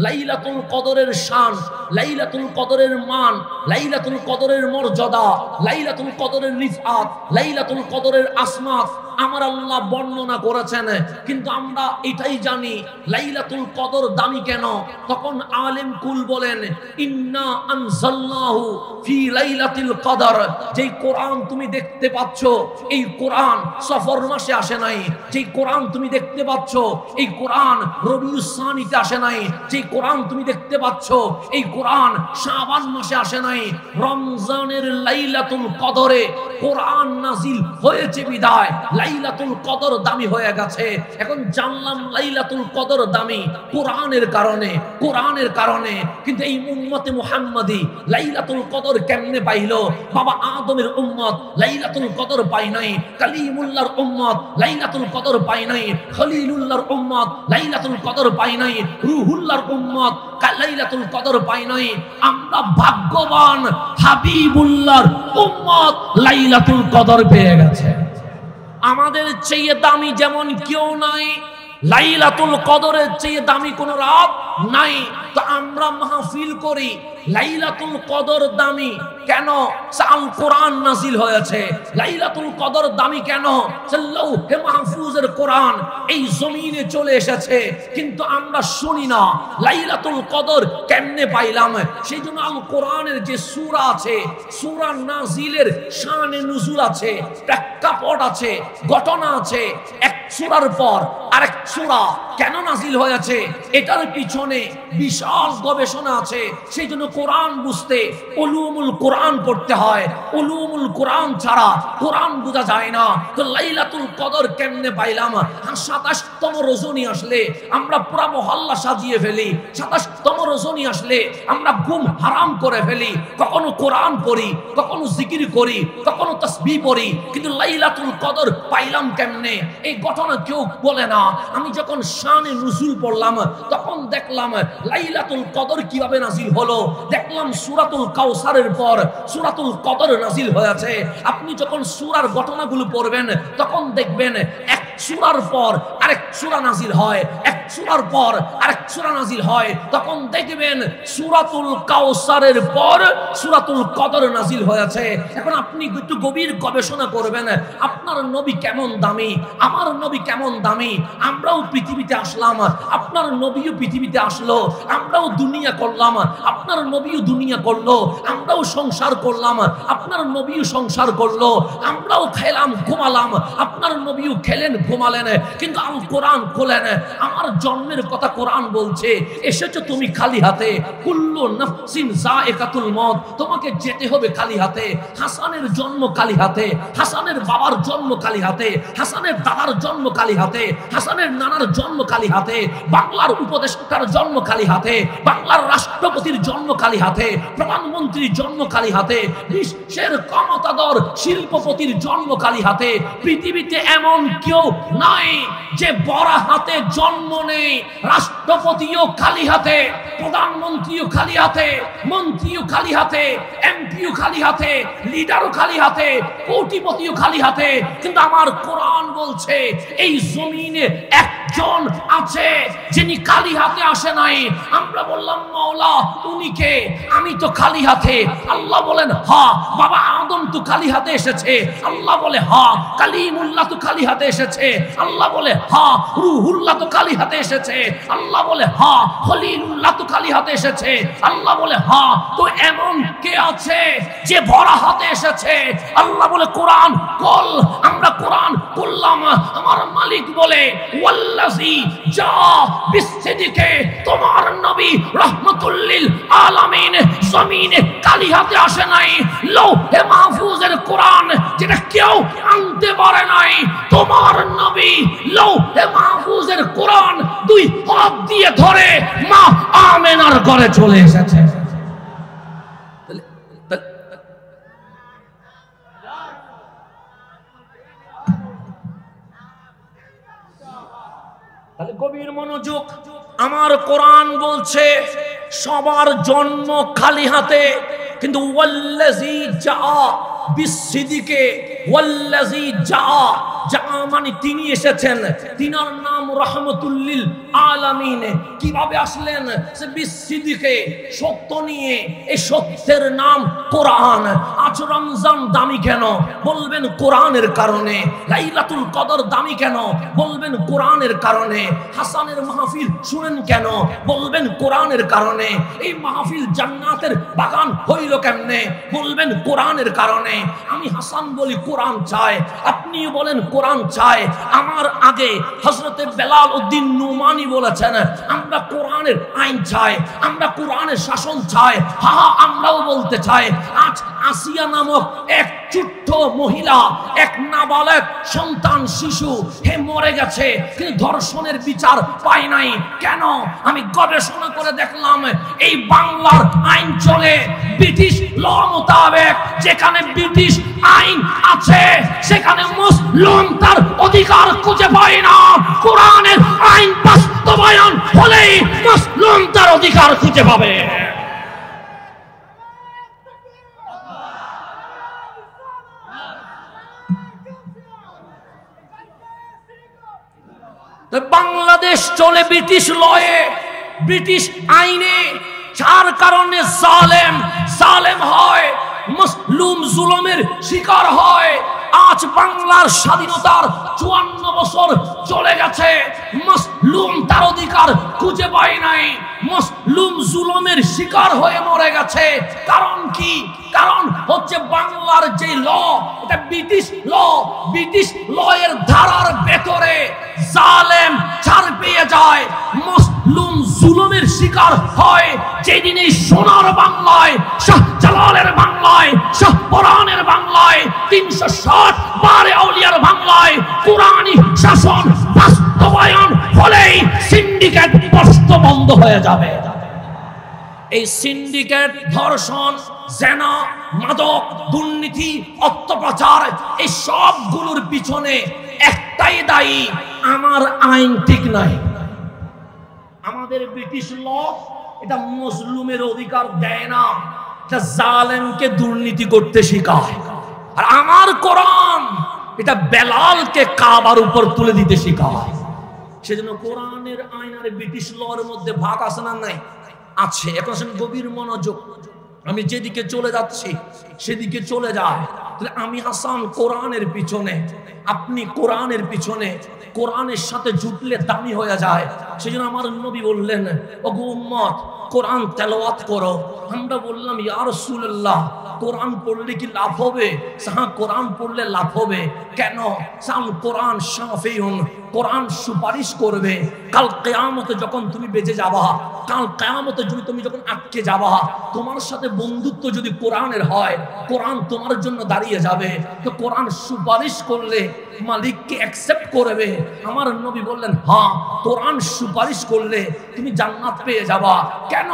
লাইলাতুল কদরের শান, লাইলাতুল কদরের মান, লাইলাতুল কদরের মর্যাদা, লাইলাতুল কদরের রিফআত, লাইলাতুল কদরের আসমাত আমার আল্লাহ বর্ণনা করেছেন। কিন্তু আমরা এটাই জানি লাইলাতুল কদর দামি কেন। তখন আলেম কুল বলেন, ইন্না আনজালনাহু ফি লাইলাতুল কদর। যেই কোরআন তুমি দেখতে পাচ্ছ, এই কোরআন সফর মাসে আসে নাই। যেই কোরআন তুমি দেখতে পাচ্ছ, এই কোরআন রবিউস সানিতে আসে নাই। যেই কোরআন তুমি দেখতে পাচ্ছ, এই কোরআন শাবান মাসে আসে নাই। রমজানের লাইলাতুল কদরে কোরআন নাজিল হয়েছে বিদায় লাইলাতুল কদর দামি হয়ে গেছে। এখন জানলাম লাইলাতুল কদর দামি কোরআনের কারণে, কোরআনের কারণে। কিন্তু এই উম্মতে মুহাম্মাদি লাইলাতুল কদর কেমনে পাইল? বাবা আদমের উম্মত লাইলাতুল কদর পায় নাই, কালিমুল্লাহর উম্মত লাইলাতুল কদর পায় নাই, খলিলুল্লাহর উম্মত লাইলাতুল কদর পায় নাই, রূহুল্লাহর উম্মত লাইলাতুল কদর পায় নাই। আমরা ভাগ্যবান, হাবিবুল্লাহর উম্মত লাইলাতুল কদর পেয়ে গেছে। আমাদের চেয়ে দামি যেমন কেউ নাই, লাইলাতুল কদরের চেয়ে দামি কোনো রাত নাই। তো আমরা মাহফিল করি, লাইলাতুল কদর দামি কেন? আল কোরআন নাজিল হয়েছে। লাইলাতুল কদর দামি কেন? লাউহে মাহফুজের কোরআন এই জমিনে চলে এসেছে, কিন্তু আমরা শুনি না লাইলাতুল কদর কেমনে পাইলাম। সেই জন্য আল কোরআনের যে সূরা আছে, সূরা নাজিলের শানে নুজুল আছে, প্রেক্ষাপট আছে, ঘটনা আছে। এক সূরার পর আরেক সূরা কেন নাজিল হয়েছে এটার পিছনে বিশাল গবেষণা আছে। সেই জন্য কোরআন বুঝতে উলুমুল কোরআন পড়তে হয়। উলুমুল কোরআন ছাড়া কোরআন বোঝা যায় না। তো লাইলাতুল কদর কেমনে পাইলাম? 27তম রজনী আসলে আমরা পুরা মহল্লা সাজিয়ে ফেলি। 27তম রজনী আসলে আমরা ঘুম হারাম করে ফেলি। কখনো কোরআন পড়ি, কখনো জিকির করি, কখনো তাসবিহ পড়ি, কিন্তু লাইলাতুল কদর পাইলাম কেমনে এই ঘটনা কেউ বলে না। আমি যখন শানে নুজুল পড়লাম তখন দেখলাম লাইলাতুল কদর কিভাবে নাজিল হলো। দেখলাম সূরাতুল কাউসারের পর সূরাতুল কদর নাজিল হয়েছে। আপনি যখন সূরার ঘটনাগুলো পড়বেন তখন দেখবেন এক সূরার পর আরেক সূরা নাজিল হয়, এক সূরার পর আরেক সূরা নাজিল হয়। তখন দেখবেন সূরাতুল কাউসারের পর সূরাতুল কদর নাজিল হয়েছে। এখন আপনি একটু গভীর গবেষণা করবেন, আপনার নবী কেমন দামি, আমার নবী কেমন দামি। আমরাও পৃথিবীতে আসলাম, আপনার নবীও পৃথিবীতে আসলো, আমরাও দুনিয়া করলাম, আপনার নবীও দুনিয়া করলো, আমরাও সংসার করলাম, আপনার নবীও সংসার করলো, আমরাও খেলাম ঘুমালাম, আপনার নবীও খেলেন ঘুমালেন। কিন্তু আল কোরআন খোলেন, আমার জন্মের কথা কোরআন বলছে, এসেছো তুমি খালি হাতে, কুল্লু নাফসিন যায়কাতুল মউত, তোমাকে যেতে হবে খালি হাতে। হাসানের জন্ম খালি হাতে, হাসানের বাবার জন্ম খালি হাতে, হাসানের দাদার জন্ম খালি হাতে, হাসানের নানার জন্ম খালি হাতে, বাংলার উপদেষ্টার জন্ম খালি হাতে, বাংলার রাষ্ট্রপতির জন্ম খালি হাতে, প্রধানমন্ত্রীর জন্ম খালি হাতে, বিশ্বের ক্ষমতাধর শিল্পপতির জন্ম খালি হাতে। পৃথিবীতে এমন কেউ নাই যে বড় হাতে জন্ম নেই। রাষ্ট্রপতিও খালি হাতে, প্রধানমন্ত্রীও খালি হাতে, মন্ত্রীও খালি হাতে, এমপিও খালি হাতে, লিডারও খালি হাতে, কোটিপতিও খালি হাতে। কিন্তু আমার কোরআন বলছে এই জমিনে একজন আছে যিনি খালি হাতে আসে নাই। আমরা বললাম মাওলা উনি কে? আমি তো খালি হাতে। আল্লাহ বলেন হ্যাঁ। বাবা আদম তো খালি হাতে এসেছে। আল্লাহ বলে হ্যাঁ। কালিমুল্লাহ তো খালি হাতে এসেছে। আল্লাহ বলে হ্যাঁ। রূহুল্লাহ তো খালি হাতে এসেছে। আল্লাহ বলে হ্যাঁ। খলিলুল্লাহ তো খালি হাতে এসেছে। আল্লাহ বলে হ্যাঁ। তো এমন কে আছে যে ভরা হাতে এসেছে? আল্লাহ বলে কোরআন কল। আমরা কোরআন বললাম, আমার মালিক বলে ওয়াল্লাযী জা বিসসিদকে, তোমার নবী রাহমাতুল লিল আলামিন জমিনে খালি হাতে আসে নাই। লৌহে মাহফুজের কোরআন যেটা কেউ আনতে পারে নাই, তোমার নবী লৌহে মাহফুজের কোরআন দুই হাত দিয়ে ধরে মা আমেনার ঘরে চলে এসেছে। তাহলে গভীর মনোযোগ, আমার কোরআন বলছে সবার জন্ম খালি হাতে, কিন্তু ওয়াল্লাযী জা বিসসিদকে, ওয়াল্লাযী জা মানে তিনি এসেছেন, তিনার নাম রাহমাতুল লিল আলামিন। কিভাবে আসলেন? সে বিসিদিকে, সত্য নিয়ে। এই সত্যের নাম কোরআন। আজ রমজান দামি কেন? বলবেন কোরআনের কারণে। লাইলাতুল কদর দামি কেন? বলবেন কোরআনের কারণে। হাসানের মাহফিল শুনেন কেন? বলবেন কোরআনের কারণে। এই মাহফিল জান্নাতের বাগান হইল কেমনে? বলবেন কোরআনের কারণে। আমি হাসান বলি কোরআন চাই, আপনিও বলেন কোরআন চাই। আমার আগে হযরতে বেলাল উদ্দিন নুমানি বলেছেন আমরা কোরআনের আইন চাই, আমরা কোরআনের শাসন চাই। হ্যাঁ, আমরাও বলতে চাই। আজ আসিয়া নামক এক ছোট্ট মহিলা, এক নাবালক সন্তান শিশু হে মরে গেছে, কিন্তু ধর্ষণের বিচার পায় নাই কেন? আমি গবেষণা করে দেখলাম এই বাংলার আইন চলে ব্রিটিশ ল মোতাবেক। যেখানে ব্রিটিশ আইন আছে সেখানে মুসলিম তার অধিকার খুঁজে পায় না। কোরআনের আইন বাস্তবায়ন হলেই মুসলিম তার অধিকার খুঁজে পাবে। বাংলাদেশ চলে ব্রিটিশ লয়ে, ব্রিটিশ আইনে। যার কারণে জালেম হয়, মুসলিম জুলুমের শিকার হয়। আজ বাংলার স্বাধীনতার 54 বছর চলে গেছে, মুসলিম তার অধিকার খুঁজে পায় নাই, মুসলিম জুলুমের শিকার হয়ে মরে গেছে। কারণ কি? কারণ হচ্ছে বাংলার যে ল, এটা ব্রিটিশ ল। ব্রিটিশ ল এর ধারার ভেতরে জালেম ছাড় পেয়ে যায়, মুসলিম জুলুমের শিকার হয়। যেদিন এই সোনার বাংলায়, শাহজালালের বাংলায়, শাহপরানের বাংলায়, 360 বারে আউলিয়ার বাংলায় কোরআনী শাসন বাস্তবায়ন হলেই সিন্ডিকেট বন্ধ হয়ে যাবে। এই সিন্ডিকেট, ধর্ষণ, জেনা, মাদক, দুর্নীতি, অর্থপাচার, এই সবগুলোর পিছনে একটাই দায়ী, আমার আইন ঠিক নাই। আমাদের ব্রিটিশ ল এটা মুসলিমের অধিকার দেয় না, এটা জালেমকে দুর্নীতি করতে শেখায়। আর আমার কোরআন এটা বেলালকে কাবার উপর তুলে দিতে শেখায়। সেজন্য কোরআনের আইন আর ব্রিটিশ লর মধ্যে ভাগ আছে না? নাই, আছে। এখন গভীর মনোযোগ। আমি যেদিকে চলে যাচ্ছি সেদিকে চলে যায়। তাহলে আমি হাসান কোরআনের পিছনে, আপনি কোরআনের পিছনে, কোরআনের সাথে জুটলে দামি হয়ে যায়। সেজন্য আমার নবী বললেন, ওগো উম্মত কোরআন তেলাওয়াত করো। আমরা বললাম ইয়া রাসূলুল্লাহ কোরআন পড়লে কি লাভ হবে? হ্যাঁ, কোরআন পড়লে লাভ হবে। কেন? কোরআন শাফিউন, কোরআন সুপারিশ করবে। কাল কিয়ামতে যখন তুমি বেঁচে যাবা, কাল কিয়ামতে যদি তুমি যখন আটকে যাবা, তোমার সাথে বন্ধুত্ব যদি কোরআনের হয়, কোরআন তোমার জন্য দাঁড়িয়ে যাবে। তো কোরআন সুপারিশ করলে মালিককে অ্যাকসেপ্ট করবে। আমার নবী বললেন হ্যাঁ, কোরআন সুপারিশ করলে তুমি জান্নাত পেয়ে যাবা। কেন?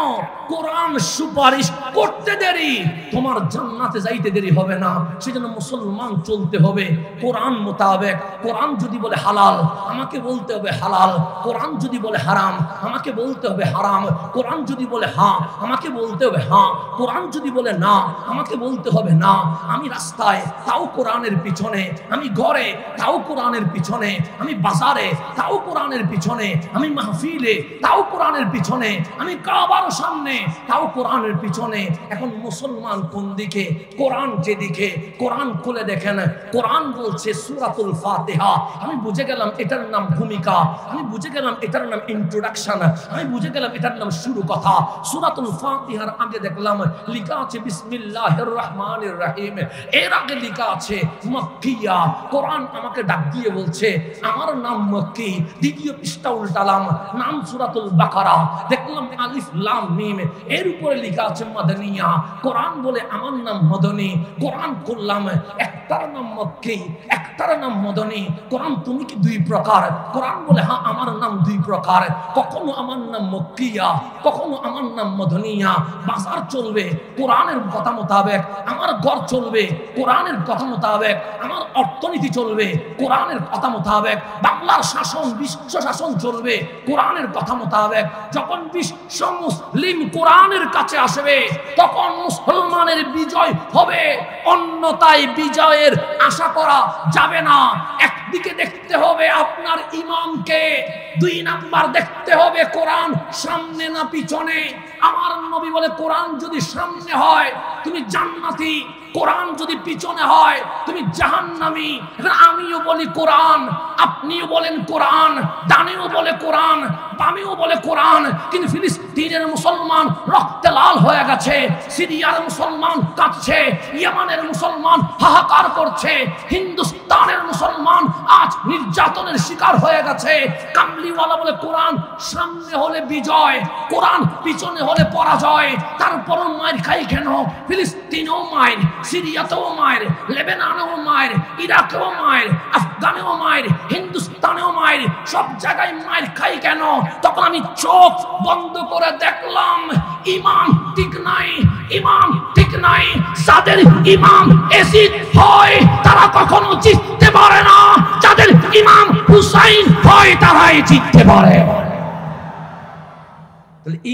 কোরআন সুপারিশ করতে দেরি, তোমার জান্নাতে যাইতে দেরি হবে না। সেজন্য মুসলমান চলতে হবে কোরআন মোতাবেক। কোরআন যদি বলে হালাল, আমাকে বলতে হবে হালাল। কোরআন যদি বলে হারাম, আমাকে বলতে হবে হারাম। কোরআন যদি বলে হ্যাঁ, আমাকে বলতে হবে হ্যাঁ। কোরআন যদি বলে না, আমাকে বলতে হবে না। আমি রাস্তায় তাও কোরআনের পিছনে, আমি ঘরে তাও কোরআনের পিছনে, আমি বাজারে তাও কোরআনের পিছনে, আমি মাহফিলে তাও কোরআনের পিছনে, আমি কাবার সামনে তাও কোরআনের পিছনে। এখন মুসলমান কোন দিকে? কোরআন যেদিকে। কোরআন খুলে দেখেন, কোরআন বলছে সূরাতুল ফাতিহা। আমি বুঝে গেলাম এটার নাম ভূমিকা, আমি বুঝে গেলাম এটার নাম ইন্ট্রোডাকশন, আমি বুঝে গেলাম এটার নাম শুরু কথা। সূরাতুল ফাতিহার আগে দেখলাম লেখা আছে বিসমিল্লাহির রহমানির রহিম, এর আগে লেখা আছে মক্কিয়া। কোরআন আমাকে ডাক দিয়ে বলছে আমার নাম মক্কি। দ্বিতীয় পৃষ্ঠা উল্টালাম, নাম সূরাতুল বাকারা, দেখলাম আলিফ লাম মিম, এর উপরে লেখা আছে মাদানিয়া। কোরআন বলে আমার নাম মদনী। কোরআন করলাম একটার নাম মক্কি, একটার নাম মদনী। কোরআন তুমি কি দুই প্রকার? কোরআন বলে হ্যাঁ, আমার নাম দুই প্রকার। কখনো আমার নাম মক্কিয়া, কখনো আমার নাম মদনিয়া। বাজার চলবে কোরআনের কথা মোতাবেক, আমার ঘর চলবে কোরআনের কথা মোতাবেক, আমার অর্থনীতি চলবে কোরআনের কথা মোতাবেক, বাংলার শাসন, বিশ্ব শাসন চলবে কোরআনের কথা মোতাবেক। যখন বিশ্ব মুসলিম কোরআনের কাছে আসবে তখন মুসলমানের বিজয় হবে, অন্যথায় বিজয়ের আশা করা যাবে না। একটা একদিকে দেখতে হবে আপনার ইমামকে, 2 নাম্বার দেখতে হবে কোরআন সামনে না পিছনে। আমার নবী বলে কোরআন যদি সামনে হয় তুমি জান্নাতি, কোরআন যদি পিছনে হয় তুমি জাহান্নামী। এখন আমিও বলি কোরআন, আপনিও বলেন কোরআন, ডানেও বলে কোরআন, বামেও বলে কোরআন, কিন্তু ফিলিস্তিনের মুসলমান রক্তে লাল হয়ে গেছে, সিরিয়ার মুসলমান কাঁদছে, ইয়ামানের মুসলমান হাহাকার করছে, হিন্দুস্তানের মুসলমান আজ নির্যাতনের শিকার হয়ে গেছে। কামলিওয়ালা বলে কোরআন সামনে হলে বিজয়, কোরআন পিছনে হলে পরাজয়। তারপরও মায়ের খাই কেন? ফিলিস্তিনেও মায়ের, সিরিয়াতেও মায়ের, লেবাননেও মায়ের, ইরাকেও মায়ের, আফগানেও মায়ের, হিন্দুস্তানেও মায়ের, সব জায়গায় মায়ের খাই কেন? তখন আমি চোখ বন্ধ করে দেখলাম ইমাম ঠিক নাই, ইমাম ঠিক নাই। যাদের ইমাম এজিদ হয় তারা কখনো জিততে পারে না, যাদের ইমাম হুসাইন হয় তারাই জিততে পারে।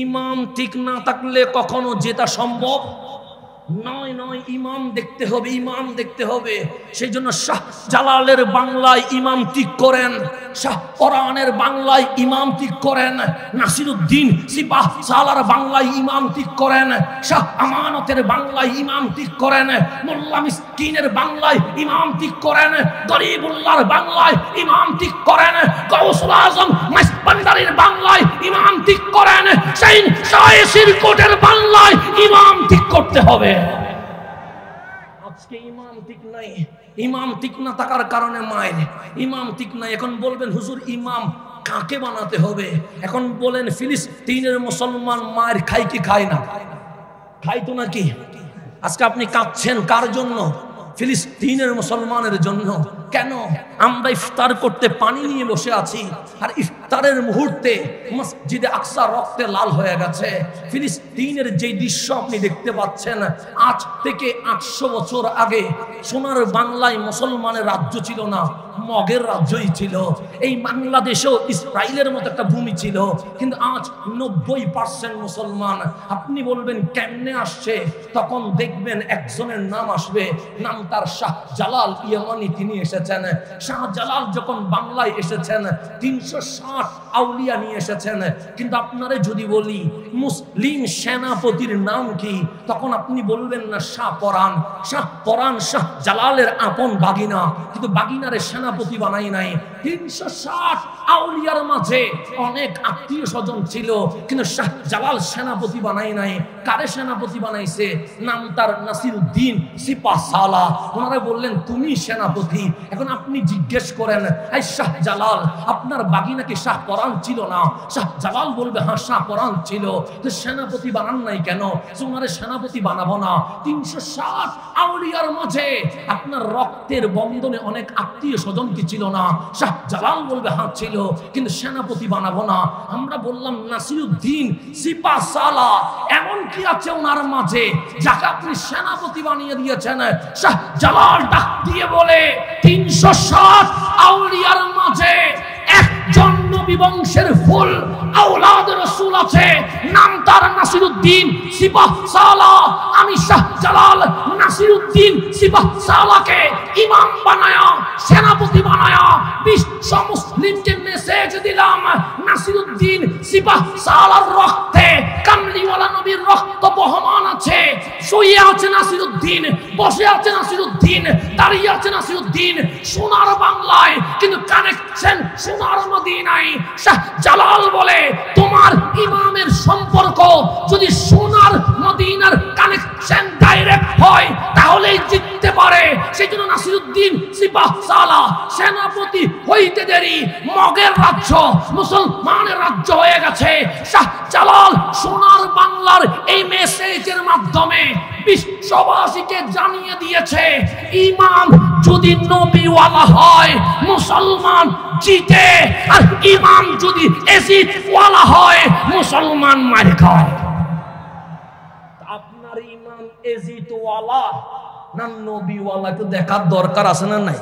ইমাম ঠিক না থাকলে কখনো জেতা সম্ভব নয়। ইমাম দেখতে হবে, ইমাম দেখতে হবে। সেই জন্য শাহ জালালের বাংলায় ইমাম ঠিক করেন, শাহ কোরআনের বাংলায় ইমাম ঠিক করেন, নাসিরউদ্দিন সিপাহ সালার বাংলায় ইমাম ঠিক করেন, শাহ আমানতের বাংলায় ইমাম ঠিক করেন, মোল্লা মিসকিনের বাংলায় ইমাম ঠিক করেন, গরিবুল্লাহর বাংলায় ইমাম ঠিক করেন, গাউসুল আজম মাসবান্দারির বাংলায় ইমাম ঠিক করেন, শাইন শাহের কোটের বাংলায় ইমাম ঠিক করতে হবে। আজকে ইমাম ঠিক নাই, ইমাম ঠিক না থাকার কারণে মায়ের ইমাম ঠিক নাই। এখন বলবেন হুজুর ইমাম কাকে বানাতে হবে? এখন বলেন ফিলিস্তিনের মুসলমান মায়ের খায় কি খায় না? খাই তো নাকি? আজকে আপনি কাঁদছেন কার জন্য? ফিলিস্তিনের মুসলমানের জন্য। কেন? আমরা ইফতার করতে পানি নিয়ে বসে আছি, আর ইফতারের মুহূর্তে মসজিদে আকসা রক্তে লাল হয়ে গেছে। ফিলিস্তিনের যে দৃশ্য আপনি দেখতে পাচ্ছেন, আজ থেকে 800 বছর আগে সোনার বাংলায় মুসলমানের রাজ্য ছিল না, মগের রাজ্যই ছিল। এই বাংলাদেশেও ইসরায়েলের মতো একটা ভূমি ছিল, কিন্তু আজ 90% মুসলমান। আপনি বলবেন কেমনে আসছে? তখন দেখবেন একজনের নাম আসবে, নাম তার শাহ জালাল ইয়ামানি। তিনি এসেছেন। শাহ জালাল যখন বাংলায় এসেছেন 360 আউলিয়া নিয়ে এসেছেন। কিন্তু আপনারে যদি বলি মুসলিম সেনাপতির নাম কি, তখন আপনি বলবেন না শাহ পরাণ। শাহ পরাণ শাহ জালালের আপন বাগিনা, কিন্তু বাগিনারে সেনাপতি বানাই নাই। 360 আউলিয়ার মাঝে অনেক আত্মীয় স্বজন ছিল, কিন্তু শাহ জালাল সেনাপতি বানাই নাই। কারে সেনাপতি বানাইছে? নাম তার নাসিরউদ্দিন সিপাহ সালাহ। ওনারা বললেন তুমি সেনাপতি। এখন আপনি জিজ্ঞেস করেন এই শাহ জালাল আপনার বাগিনাকে শাহ পরাণ ছিল না? শাহ জালাল বলবে হ্যাঁ শাহ পরাণ ছিল। তো সেনাপতি বানান নাই কেন? ওনারে সেনাপতি বানাবো না। 360 আউলিয়ার মাঝে আপনার রক্তের বন্ধনে অনেক আত্মীয় স্বজন কি ছিল না? শাহ জালাল বলবে হ্যাঁ ছিল, কিন্তু সেনাপতি বানাবো না। আমরা বললাম নাসিরউদ্দিন সিপাহ সালাহ এমন কি আছে ওনার মাঝে যাকে আপনি সেনাপতি বানিয়ে দিয়েছেন? শাহ জালাল ডাক দিয়ে বলে 360 আউলিয়ার মাঝে একজন নবী বংশের ফুল আওলাদ রাসূল আছে, নাম তার নাসিরউদ্দিন সিপাহ সালাহ। আমি শাহ জালাল নাসিরউদ্দিন সিপাহ সালাহকে ইমাম বানায়া, সেনাপতি বানায়া বিশ্ব মুসলিমকে মেসেজ দিলাম, নাসিরউদ্দিন সিপাহ সালাহর রক্তে কামলিওয়ালা নবীর রক্ত বহমান আছে। শুয়ে আছে নাসিরউদ্দিন, বসে আছে নাসিরউদ্দিন, দাঁড়িয়ে আছে নাসিরউদ্দিন সোনার বাংলায়, কিন্তু কানেকশন সোনার মদিনায়। শাহ জালাল বলে তোমার ইমামের সম্পর্ক যদি সোনার মদিনার কানেকশন ডাইরেক্ট হয় তাহলেই জিততে পারে। সেজন্য নাসিরউদ্দিন সিপাহ সালাহ সেনাপতি হইতে দেরি, মগের রাজ্য মুসলমানের রাজ্য হয়ে গেছে। শাহ জালাল সোনার বাংলার এই মেসেজের মাধ্যমে বিশ্ববাসীকে জানিয়ে দিয়েছে ইমাম যদি নবীওয়ালা হয় মুসলমান জিতে, আর ইমাম যদি এজিদ ওয়ালা হয় মুসলমান মার খায়। আপনার ইমাম এজিদ ওয়ালা না নবী ওয়ালা তো দেখার দরকার আছে না নাই?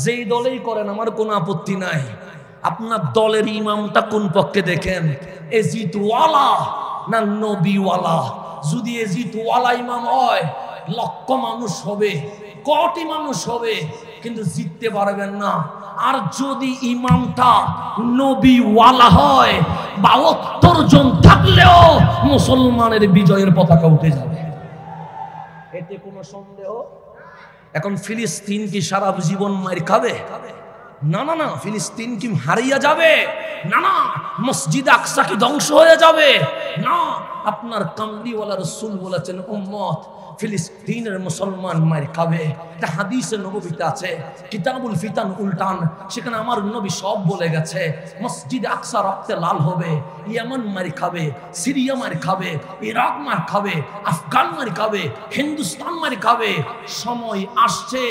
যেই দলেই করেন আমার কোনো আপত্তি নাই, আপনার দলের ইমামটা কোন পক্ষে দেখেন, এজিদ ওয়ালা না নবী ওয়ালা। যদি এজিদ ওয়ালা ইমাম হয় লক্ষ মানুষ হবে, কোটি মানুষ হবে, কিন্তু জিততে পারবেন না। আর যদি ইমামটা নবীওয়ালা হয় ৭২ জন থাকলেও মুসলমানের বিজয়ের পতাকা উঠে যাবে, এতে কোনো সন্দেহ। এখন ফিলিস্তিন কি সারা জীবন মার খাবে? না না না। ফিলিস্তিন কি হারিয়ে যাবে? না না। মসজিদ আকসা কি ধ্বংস হয়ে যাবে? না। আপনার কামলিওয়ালা রাসূল বলেছেন, উম্মত ফিলিস্তিনের মুসলমান মার খাবে। এটা হাদিসে নববীতে আছে, কিতাবুল ফিতান উল্টান, সেখানে আমার নবী সব বলে গেছে। মসজিদ আকসা রক্তে লাল হবে, ইয়ামান মার খাবে, সিরিয়া মার খাবে, ইরাক মার খাবে, আফগান মার খাবে, হিন্দুস্তান মার খাবে। সময় আসছে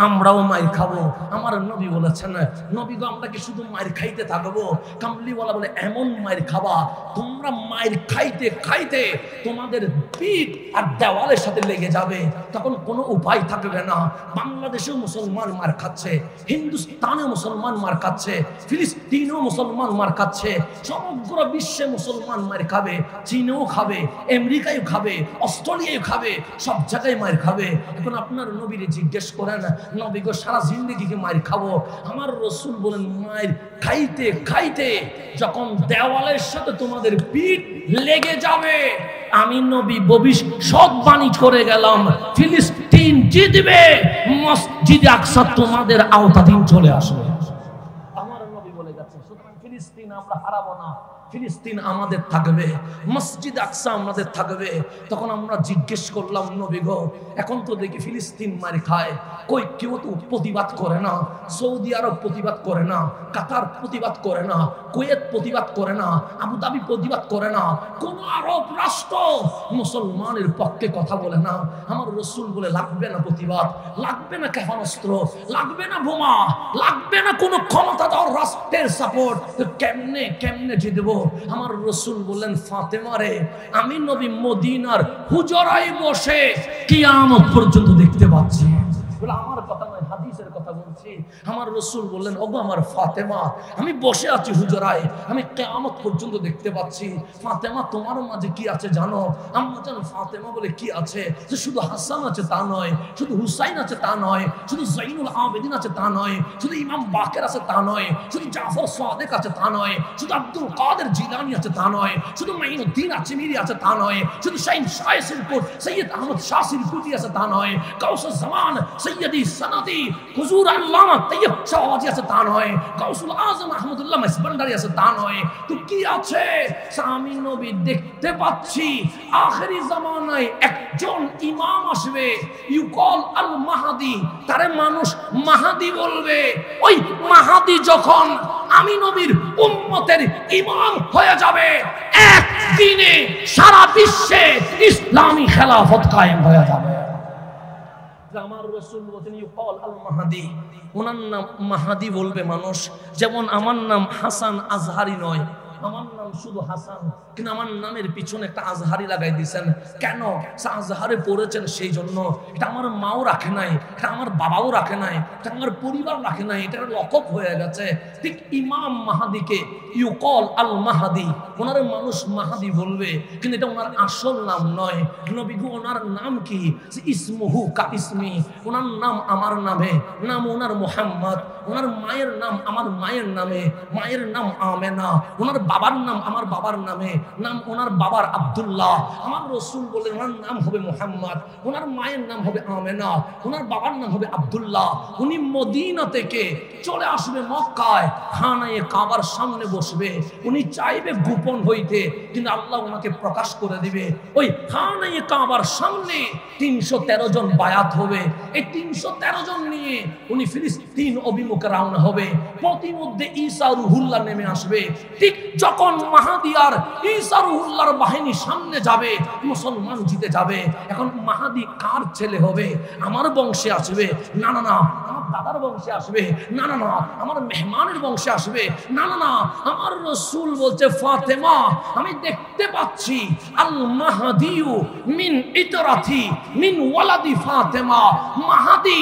আমরাও মার খাবো। আমার নবী বলেছেন, নবী গো আমরা কি শুধু মার খাইতে থাকবো? কামলিওয়ালা বলে, এমন মার খাবা তোমরা মার খাইতে খাইতে তোমাদের পিঠ আর দেওয়ালের সাথে লেগে যাবে, তখন কোনো উপায় থাকবে না। বাংলাদেশেও মুসলমান মার খাচ্ছে, হিন্দুস্তানেও মুসলমান মার খাচ্ছে, ফিলিস্তিনেও মুসলমান মার খাচ্ছে, সমগ্র বিশ্বে মুসলমান মার খাবে। চীনেও খাবে, আমেরিকায় খাবে, অস্ট্রেলিয়ায় খাবে, সব জায়গায় মার খাবে। এখন আপনার নবীরে জিজ্ঞেস করেন, নবী গো সারা জিন্দেগি কি মার খাবো? আমার রাসূল বলেন, মার খাইতে খাইতে যখন দেওয়ালের সাথে তোমাদের পিঠ লেগে যাবে, আমি নবী ভবিষ্যৎবাণী করে গেলাম, ফিলিস্তিন জিতবে, মসজিদে আকসা তোমাদের আওতাধীন চলে আসবে। আমার নবী বলে গেছে, সুতরাং ফিলিস্তিন আমরা হারাবো না, ফিলিস্তিন আমাদের থাকবে, মসজিদ আকসা আমাদের থাকবে। তখন আমরা জিজ্ঞেস করলাম, নবী গো এখন তো দেখি ফিলিস্তিন মার খায়, কই কেউ তো প্রতিবাদ করে না? সৌদি আরব প্রতিবাদ করে না, কাতার প্রতিবাদ করে না, কুয়েত প্রতিবাদ করে না, আবুধাবি প্রতিবাদ করে না, কোন আরব রাষ্ট্র মুসলমানের পক্ষে কথা বলে না। আমার রাসূল বলে, লাগবে না প্রতিবাদ, লাগবে না ক্ষেপণাস্ত্র, লাগবে না বোমা, লাগবে না কোনো ক্ষমতাধর রাষ্ট্রের সাপোর্ট, কেমনে কেমনে জিতবো? আমার রাসূল বললেন, ফাতেমা রে আমি নবী মদিনার হুজরায় বসে কিয়ামত পর্যন্ত দেখতে পাচ্ছি। আমার কথা নয়, হাদিসের কথা বলছি। আমার রাসূল বললেন, ওগো আমার ফাতেমা, আমি বসে আছি হুজরায়, আমি কিয়ামত পর্যন্ত দেখতে পাচ্ছি। ফাতেমা তোমার মাঝে কি আছে জানো? আম্মা জান ফাতেমা বলে, কি আছে? যে শুধু হাসান আছে তা নয়, শুধু হুসাইন আছে তা নয়, শুধু জাইনুল আবেদিন আছে তা নয়, শুধু ইমাম বাকের আছে তা নয়, শুধু জাফর সাদেক আছে তা নয়, শুধু আব্দুল কাদের জিলানী আছে তা নয়, শুধু মাইনুদ্দিন আজমিরি আছে তা নয়, শুধু শাইন শাহ সিরকুট সৈয়দ আহমদ শাহ সিরকুটি আছে তা নয়, গাউসুল জামান সৈয়দি সনদি হুজুর আল্লামা তৈয়ব শাহওয়াজি আছে তা নয়, গাউসুল আজম আহমদুল্লাহ মাসবান্ডারি আছে তা নয়। তো কি আছে? আমি নবী দেখতে পাচ্ছি আখেরি জামানায় একজন ইমাম আসবে, ইউকল আল মাহাদি, তারে মানুষ মাহাদি বলবে। ওই মাহাদি যখন আমি নবীর উম্মতের ইমাম হয়ে যাবে, একদিনে সারা বিশ্বে ইসলামী খেলাফত কায়েম হয়ে যাবে। আমার রাসূল বলেন, ইউকল আল মাহাদি, ওনার নাম মাহাদি বলবে মানুষ। যেমন আমার নাম হাসান আজহারি নয়, আমার নাম শুধু হাসান, কিন্তু আমার নামের পিছনে একটা আজহারি লাগাই দিয়েছেন। কেন? আজহারে পড়েছেন সেই জন্য। এটা আমার মাও রাখে নাই, এটা আমার বাবাও রাখে নাই, এটা আমার পরিবার রাখে নাই, এটা লকব হয়ে গেছে। ঠিক ইমাম মাহাদিকে ইউকল আল মাহাদি, ওনার মানুষ মাহাদি বলবে, কিন্তু এটা ওনার আসল নাম নয়। নবী গো ওনার নাম কি? ইসমুহু কা ইসমি, ওনার নাম আমার নামে, নাম ওনার মুহাম্মদ। ওনার মায়ের নাম আমার মায়ের নামে, মায়ের নাম আমেনা। ওনার বাবার নাম আমার বাবার নামে, নাম ওনার বাবার আব্দুল্লাহ। আমার রাসূল বলেন, ওনার নাম হবে মুহাম্মদ, ওনার মায়ের নাম হবে আমেনা, ওনার বাবার নাম হবে আব্দুল্লাহ। উনি মদিনা থেকে চলে আসবে মক্কায়, খানায়ে কাবার সামনে বসবে। উনি চাইবে গোপন হইতে, কিন্তু আল্লাহ ওনাকে প্রকাশ করে দিবে। ওই খানায়ে কাবার সামনে 313 জন বায়াত হবে। এই 313 জন নিয়ে উনি ফিলিস্তিন অভিমুখে রওনা হবে। প্রতিমধ্যে ঈসা রুহুল্লাহ নেমে আসবে। ঠিক যখন মাহাদি আর ঈসা রুহুল্লাহর বাহিনী সামনে যাবে, মুসলমান জিতে যাবে। এখন মাহাদি কার ছেলে হবে? আমার বংশে আসবে? না না না। আমার দাদার বংশে আসবে? না না না। আমার মেহমানের বংশে আসবে? না না না। আমার রাসূল বলছে, ফাতেমা আমি দেখতে পাচ্ছি আল মাহাদিউ মিন ইতরাতি মিন ওয়ালাদি ফাতেমা, মাহাদি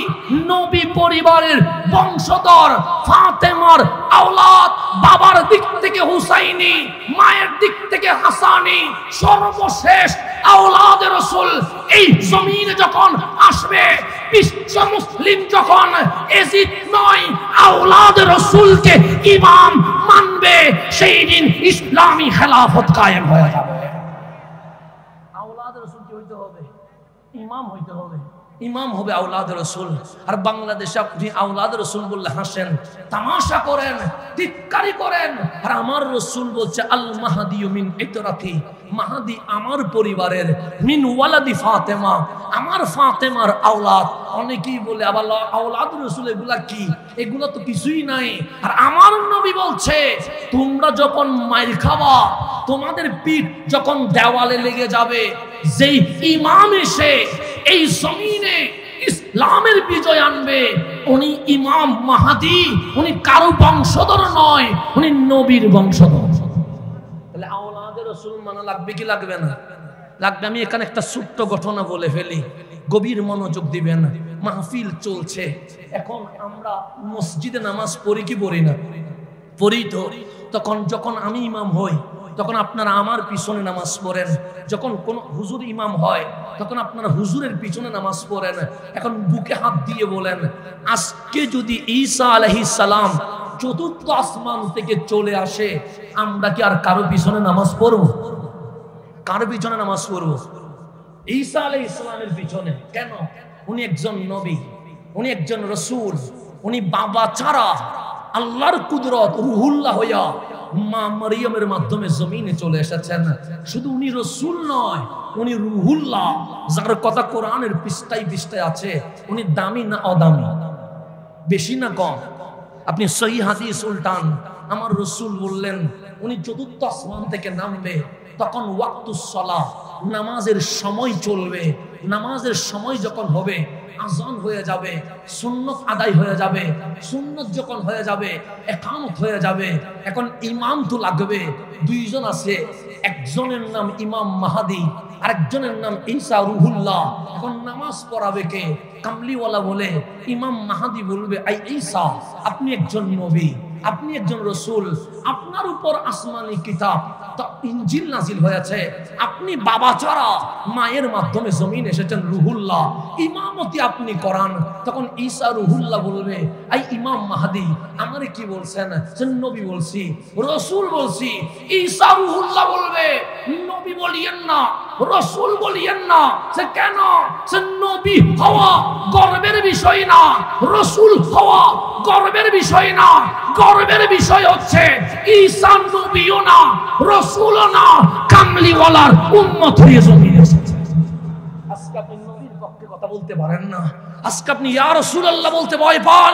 নবী পরিবারের বংশধর, ফাতেমার আওলাদ, বাবার দিক থেকে হুসাইনি, মায়ের দিক থেকে হাসানি, সর্বশেষ আওলাদে রাসূল এই জমিনে যখন আসবে, বিশ্ব মুসলিম যখন এজিদ নয় আওলাদে রাসূলকে ইমাম মানবে, সেই দিন ইসলামী খেলাফত কায়েম হয়ে যাবে। আওলাদে রাসূল কি হইতে হবে? ইমাম হইতে হবে। ইমাম হবে আওলাদে রাসূল। আর বাংলাদেশে আপনি আওলাদে রাসূল বললে হাসেন, তামাশা করেন, টিটকারি করেন। আর আমার রাসূল বলছে আল মাহদি মিন ইতরাতি, মাহদি আমার পরিবারের, মিন ওয়ালাদি ফাতেমা, আমার ফাতেমার আওলাদ। অনেকেই বলে আবার আওলাদে রাসূল এগুলা কি? এগুলা তো কিছুই নাই। আর আমার নবী বলছে তোমরা যখন মাইর খাবা, তোমাদের পিঠ যখন দেওয়ালে লেগে যাবে, যেই ইমাম এসে এই জমিনে ইসলামের বিজয় আনবে, উনি ইমাম মাহদি, উনি কারো বংশধর নয়, উনি নবীর বংশধর। তাহলে আওলাদে রাসূল মানা লাগবে কি লাগবে না? লাগবে। আমি এখানে একটা ছোট্ট ঘটনা বলে ফেলি, গভীর মনোযোগ দিবেন। মাহফিল চলছে, এখন আমরা মসজিদে নামাজ পড়ি কি পড়ি না? পড়ি তো। তখন যখন আমি ইমাম হই, তখন আপনারা আমার পিছনে নামাজ পড়েন। যখন কোন হুজুর ইমাম হয়, তখন আপনারা হুজুরের পিছনে নামাজ পড়েন। এখন বুকে হাত দিয়ে বলেন, আজকে যদি ঈসা আলাইহিস সালাম চতুর্থ আসমান থেকে চলে আসে, আমরা কি আর কারো পিছনে নামাজ পড়ব? কারো পিছনে নামাজ পড়ব? ঈসা আলাইহিস সালামের পিছনে। কেন? উনি একজন নবী, উনি একজন রাসূল, উনি বাবা ছাড়া আল্লাহর কুদরত রুহুল্লাহ হইয়া মা মারিয়ামের মাধ্যমে জমিনে চলে এসেছেন। শুধু উনি রাসূল নয়, উনি রুহুল্লাহ, যার কথা কোরআনের পৃষ্ঠায় পৃষ্ঠায় আছে। উনি দামি না অদামি? বেশি না কম? আপনি সহিহ হাদিস উল্টান, আমার রাসূল বললেন উনি চতুর্থ আসমান থেকে নামবে, তখন ওয়াক্তুস সালাহ, নামাজের সময় চলবে। নামাজের সময় যখন হবে, আযান হয়ে যাবে, সুন্নত আদায় হয়ে যাবে। সুন্নত যখন হয়ে যাবে, ইকামত হয়ে যাবে। এখন ইমাম তো লাগবে। দুইজন আছে, একজনের নাম ইমাম মাহদি, আরেকজনের নাম ঈসা রুহুল্লাহ। এখন নামাজ পড়াবে কে? কামলিওয়ালা বলে ইমাম মাহদি বলবে, আই ঈসা, আপনি একজন নবী, আপনি একজন রাসূল, আপনার উপর আসমানি কিতাব ইনজিল নাজিল হয়েছে, আপনি বাবা ছাড়া মায়ের মাধ্যমে জমিন এসেছেন, রুহুল্লাহ, ইমামতি আপনি করান। তখন ঈসা রুহুল্লাহ বলবে, আই ইমাম মাহদি, আমারে কি বলছেন? সে নবী বলছি, রাসূল বলছি। ঈসা রুহুল্লাহ বলবে, নবী বলিয়েন না, রাসূল বলিয়েন না। সে কেন? সে নবী হওয়া গর্বের বিষয় না, রাসূল হওয়া গর্বের বিষয় না। গর্বের বিষয় হচ্ছে ঈসা নবীও না, রাসূলও না, কামলিওয়ালার উম্মত হয়ে জমিনে এসেছে। আজকে আপনি নবীর পক্ষে কথা বলতে পারেন না। আজকে আপনি ইয়া রাসূলুল্লাহ বলতে ভয় পান।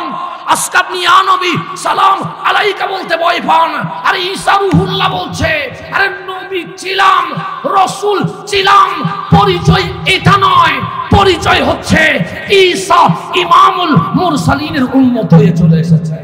আজকে আপনি ইয়া নবী সালাম আলাইকা বলতে ভয় পান। আর ঈসা রুহুল্লাহ বলছে, আরে নবী ছিলাম, রাসূল ছিলাম, পরিচয় এটা নয়। পরিচয় হচ্ছে ঈসা ইমামুল মুরসালিনের উম্মত হয়ে চলে এসেছে।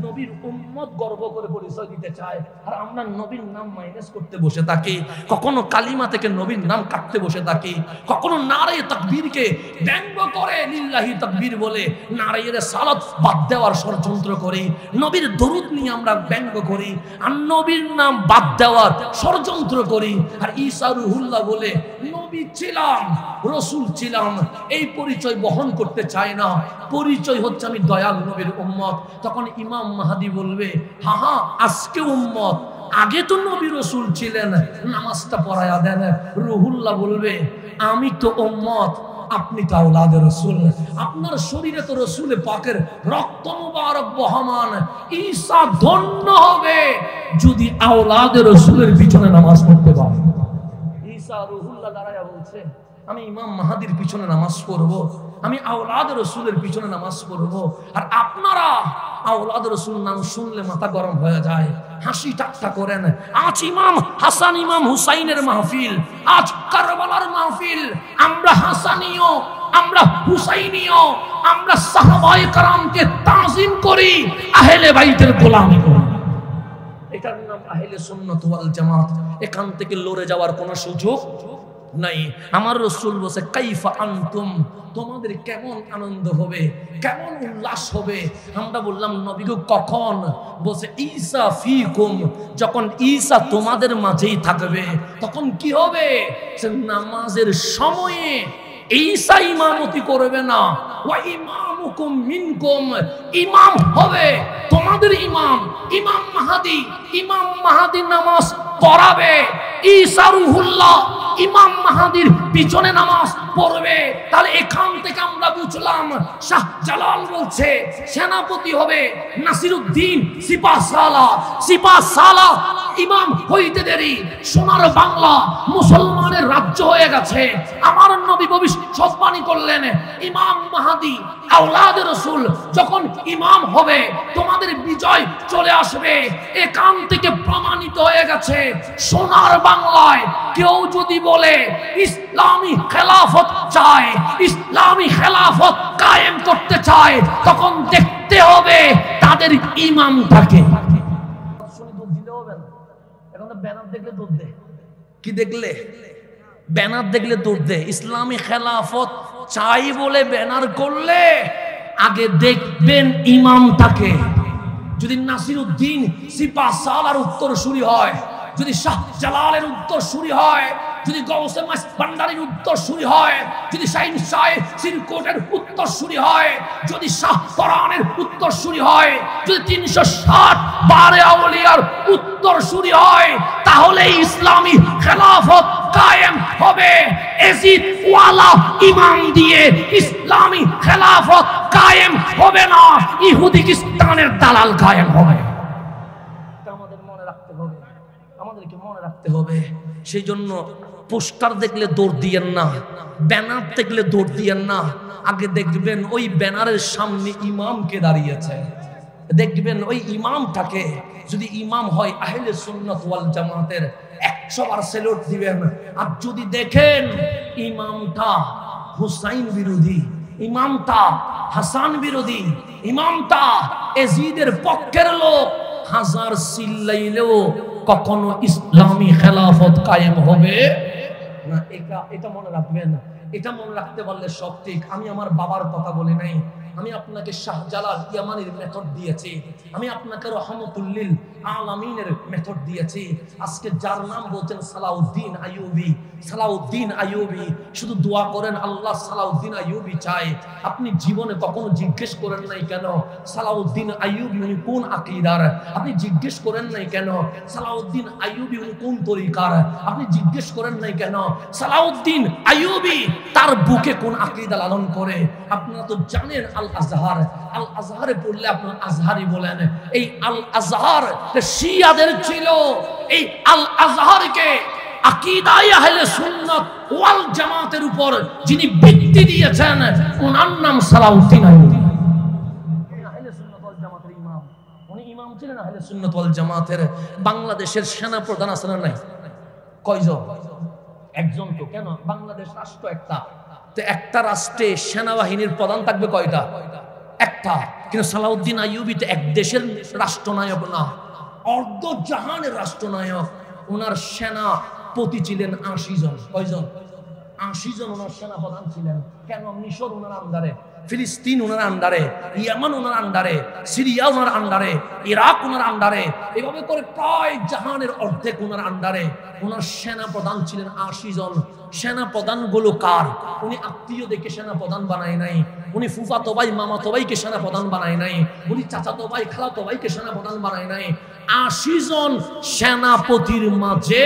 নবীর উম্মত গর্ব করে পরিচয় দিতে চায়, আর আমরা নবীর নাম মাইনাস করতে বসে থাকি। কখনো কালিমা থেকে নবীর নাম কাটতে বসে থাকি, কখনো নারে তাকবীরকে ব্যঙ্গ করে লিল্লাহি তাকবীর বলে নারায়ে সালাত বাদ দেওয়ার ষড়যন্ত্র করি। নবীর দরুদ নিয়ে আমরা ব্যঙ্গ করি আর নবীর নাম বাদ দেওয়ার ষড়যন্ত্র করি। আর ঈসা রুহুল্লাহ বলে নবী ছিলাম, রাসূল ছিলাম, এই পরিচয় বহন করতে চায় না। পরিচয় হচ্ছে আমি দয়াল নবীর উম্মত। তখন ইমাম মাহদি বলবে, হা হা, আজকে উম্মত, আগে তো নবী রাসূল ছিলেন, নামাজটা পড়ায়া দেন। রুহুল্লাহ বলবে, আমি তো উম্মত, আপনি তো আওলাদে রাসূল, আপনার শরীরে তো রাসূল পাকের রক্ত মুবারক বহমান। ঈসা ধন্য হবে যদি আওলাদে রাসূলের পিছনে নামাজ পড়তে পারে। ঈসা রুহুল্লাহ দাঁড়ায়া বলছে, আমি ইমাম মাহদির পিছনে নামাজ পড়ব, আমি আওলাদ রাসূলের পিছনে নামাজ পড়ব। আর আপনারা আওলাদ রাসূল নাম শুনলে মাথা গরম হয়ে যায়, হাসি ঠাট্টা করেন। আজ ইমাম হাসান ইমাম হুসাইনের মাহফিল, আজ কারবালার মাহফিল। আমরা হাসানীয়, আমরা হুসাইনীয়, আমরা সাহাবায়ে কেরামকে তাজিম করি, আহলে বাইতের গোলামি করি। এটার নাম আহলে সুন্নাত ওয়াল জামাত। এখান থেকে লড়ে যাওয়ার কোনো সুযোগ নাই। আমার রাসূল বলে কাইফা আনতুম, তোমাদের কেমন আনন্দ হবে, কেমন উল্লাস হবে। আমরা বললাম নবী গো কখন? বলছে ঈসা ফিকুম, যখন ঈসা তোমাদের মাঝেই থাকবে তখন কি হবে? নামাজের সময়ে ঈসা ইমামতি করবে না, ওয়া ইমামুকুম মিনকুম, ইমাম হবে তোমাদের ইমাম, ইমাম মাহদি। ইমাম মাহদি নামাজ পড়াবে, ঈসা রূহুল্লাহ ইমাম মাহাদির পিছনে নামাজ পড়বে। তাহলে এখান থেকে আমরা বুঝলাম শাহজালাল বলছে সেনাপতি হবে নাসিরউদ্দিন সিপাহসালা। সিপাহসালা ইমাম হইতে দেরি, সোনার বাংলা মুসলমানের রাজ্য হয়ে গেছে। আমার নবী ভবিষ্যৎবাণী করলেন ইমাম মাহাদি আওলাদ রাসূল যখন ইমাম হবে তোমাদের বিজয় চলে আসবে। এখান থেকে প্রমাণিত হয়ে গেছে সোনার বাংলায় কেউ যদি বলে ইসলামী খেলাফত চায়, ইসলামী খেলাফত কায়েম করতে চায়, তখন দেখতে হবে তাদের ইমামটাকে। ব্যানার দেখলে দৌড় দে, কি দেখলে? ব্যানার দেখলে দৌড় দে। ইসলামী খেলাফত চাই বলে ব্যানার করলে আগে দেখবেন ইমামটাকে। যদি নাসিরউদ্দিন সিপাহসালার উত্তরসূরি হয়, যদি শাহজালালের উত্তরসূরি হয়, যদি গৌসে মাসভান্ডারির উত্তরসূরি হয়, যদি শাহিন শাহ সিরকোটের উত্তরসূরি হয়, যদি শাহ কোরআনের উত্তরসূরি হয়, যদি 360 বারে আউলিয়ার উত্তরসূরি হয়, তাহলে ইসলামী খেলাফত কায়েম হবে। এজিদ ওয়ালা ইমাম দিয়ে ইসলামী খেলাফত কায়েম হবে না, ইহুদি খ্রিস্টানের দালাল কায়েম হবে। আমাদের মনে রাখতে হবে, আমাদেরকে মনে রাখতে হবে। সেই জন্য পোস্টার দেখলে দৌড় দিয়েন না, ব্যানার দেখলে দৌড় দিয়েন না। আগে দেখবেন ওই ব্যানারের সামনে ইমামকে দাঁড়িয়েছে, দেখবেন ওই ইমামটাকে। যদি ইমাম হয় আহলে সুন্নাত ওয়াল জামাতের 100 বার সেলুট দিবেন। আর যদি দেখেন ইমামটা হুসাইন বিরোধী, ইমামটা হাসান বিরোধী, ইমামটা এজিদের পক্ষের লোক, হাজার চিল্লাইলেও কখনো ইসলামী খেলাফত কায়েম হবে না। এটা মনে রাখবেন। এটা মনে রাখতে পারলে সব ঠিক। আমি আমার বাবার কথা বলি নাই, আমি আপনাকে শাহজালাল ইয়ামানির মেথড দিয়েছি, আমি আপনাকে রহমতুল্লিল আলামিনের মেথড দিয়েছি। আজকে যার নাম বলছেন সালাউদ্দিন আইয়ুবী, সালাউদ্দিন আইয়ুবী, শুধু দোয়া করেন আল্লাহ সালাউদ্দিন আইয়ুবী চাই। আপনি জীবনে কখনো জিজ্ঞেস করেন নাই কেন সালাউদ্দিন আইয়ুবী উনি কোন আকীদার? আপনি জিজ্ঞেস করেন নাই কেন সালাউদ্দিন আইয়ুবী উনি কোন তরিকার? আপনি জিজ্ঞেস করেন নাই কেন সালাউদ্দিন আইয়ুবী তার বুকে কোন আকীদা লালন করে? আপনারা তো জানেন আল আজহার, আল আজহারে পড়লে আপনারা আজহারি বলেন। এই আল আজহার শিয়াদের ছিল। এই আল আজহারকে আকীদায়ে আহলে সুন্নাত ওয়াল জামাতের উপর যিনি ভিত্তি দিয়েছেন ওনার নাম সালাউদ্দিন আইয়ুবী। আহলে সুন্নাত ওয়াল জামাতের ইমাম, উনি ইমাম ছিলেন আহলে সুন্নাত ওয়াল জামাতের। বাংলাদেশের সেনা প্রধান আছে না নাই? কয়জন? একজন। তো কেন? বাংলাদেশ রাষ্ট্র একটা, তো একটা রাষ্ট্রে সেনাবাহিনীর প্রধান থাকবে কয়টা? একটা। কিন্তু সালাউদ্দিন আইয়ুবী তো এক দেশের রাষ্ট্রনায়ক না, অর্ধ জাহানের রাষ্ট্রনায়ক। ওনার সেনাপতি ছিলেন 80 জন। কয়জন? 80 জন ওনার সেনা প্রধান ছিলেন। কেন? মিশর ওনার আন্ডারে, ফিলিস্তিন ওনার আন্ডারে, ইয়ামান ওনার আন্ডারে, সিরিয়া ওনার আন্ডারে, ইরাক ওনার আন্ডারে, এভাবে করে প্রায় জাহানের অর্ধেক ওনার আন্ডারে। ওনার সেনা প্রধান ছিলেন 80 জন। সেনা প্রধান গুলো কার? উনি আত্মীয় দেখে সেনা প্রধান বানায় নাই, উনি ফুফাতো ভাই মামাতো ভাইকে সেনা প্রধান বানায় নাই, উনি চাচাতো ভাই খালাতো ভাইকে সেনা প্রধান বানায় নাই। 80 জন সেনাপতির মাঝে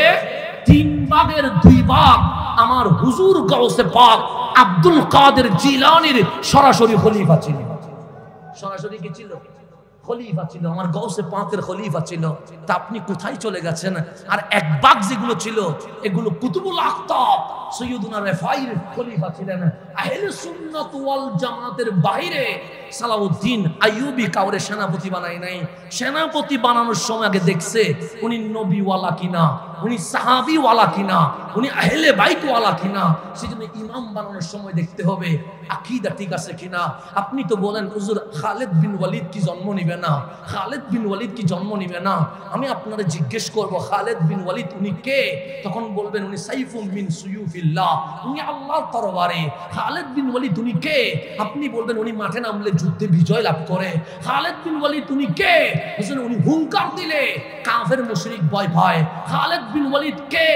3 ভাগের 2 ভাগ আমার হুজুর গাউসে পাক আব্দুল কাদের জিলানীর সরাসরি খলিফা ছিল। সরাসরি কি ছিল? খলিফা ছিল, আমার গাউসে পাকের খলিফা ছিল। তা আপনি কোথায় চলে গেছেন? আর 1 ভাগ যেগুলো ছিল এগুলো কুতুবুল আখতাব সৈয়দুনা রেফাইর খলিফা ছিলেন। আহলে সুন্নাত ওয়াল জামাতের বাইরে সালাউদ্দিন আইয়ুবী কাউরে সেনাপতি বানায় নাই। সেনাপতি বানানোর সময় আগে দেখছে উনি নবীওয়ালা কিনা, উনি সাহাবীওয়ালা কিনা, উনি আহলে বাইতওয়ালা কিনা। সেজন্য ইমাম বানানোর সময় দেখতে হবে আকীদা ঠিক আছে কিনা। আপনি তো বলেন হুজুর খালিদ বিন ওয়ালিদ কি জন্ম নিবে না? খালিদ বিন ওয়ালিদ কি জন্ম নিবে না? আমি আপনারে জিজ্ঞেস করব খালিদ বিন ওয়ালিদ উনি কে? তখন বলবেন উনি সাইফুম মিন সুয়ুফি ফিল্লাহ, উনি আল্লাহর তরবারে। খালিদ বিন ওয়ালিদ উনি কে? আপনি বলবেন উনি মাঠে নামলে যুদ্ধে বিজয় লাভ করে। খালিদ বিন ওয়ালিদ উনি কে? বুঝলেন উনি হুঙ্কার দিলে কাফের মুশরিক ভয় পায়। খালিদ বিন ওয়ালিদ কে?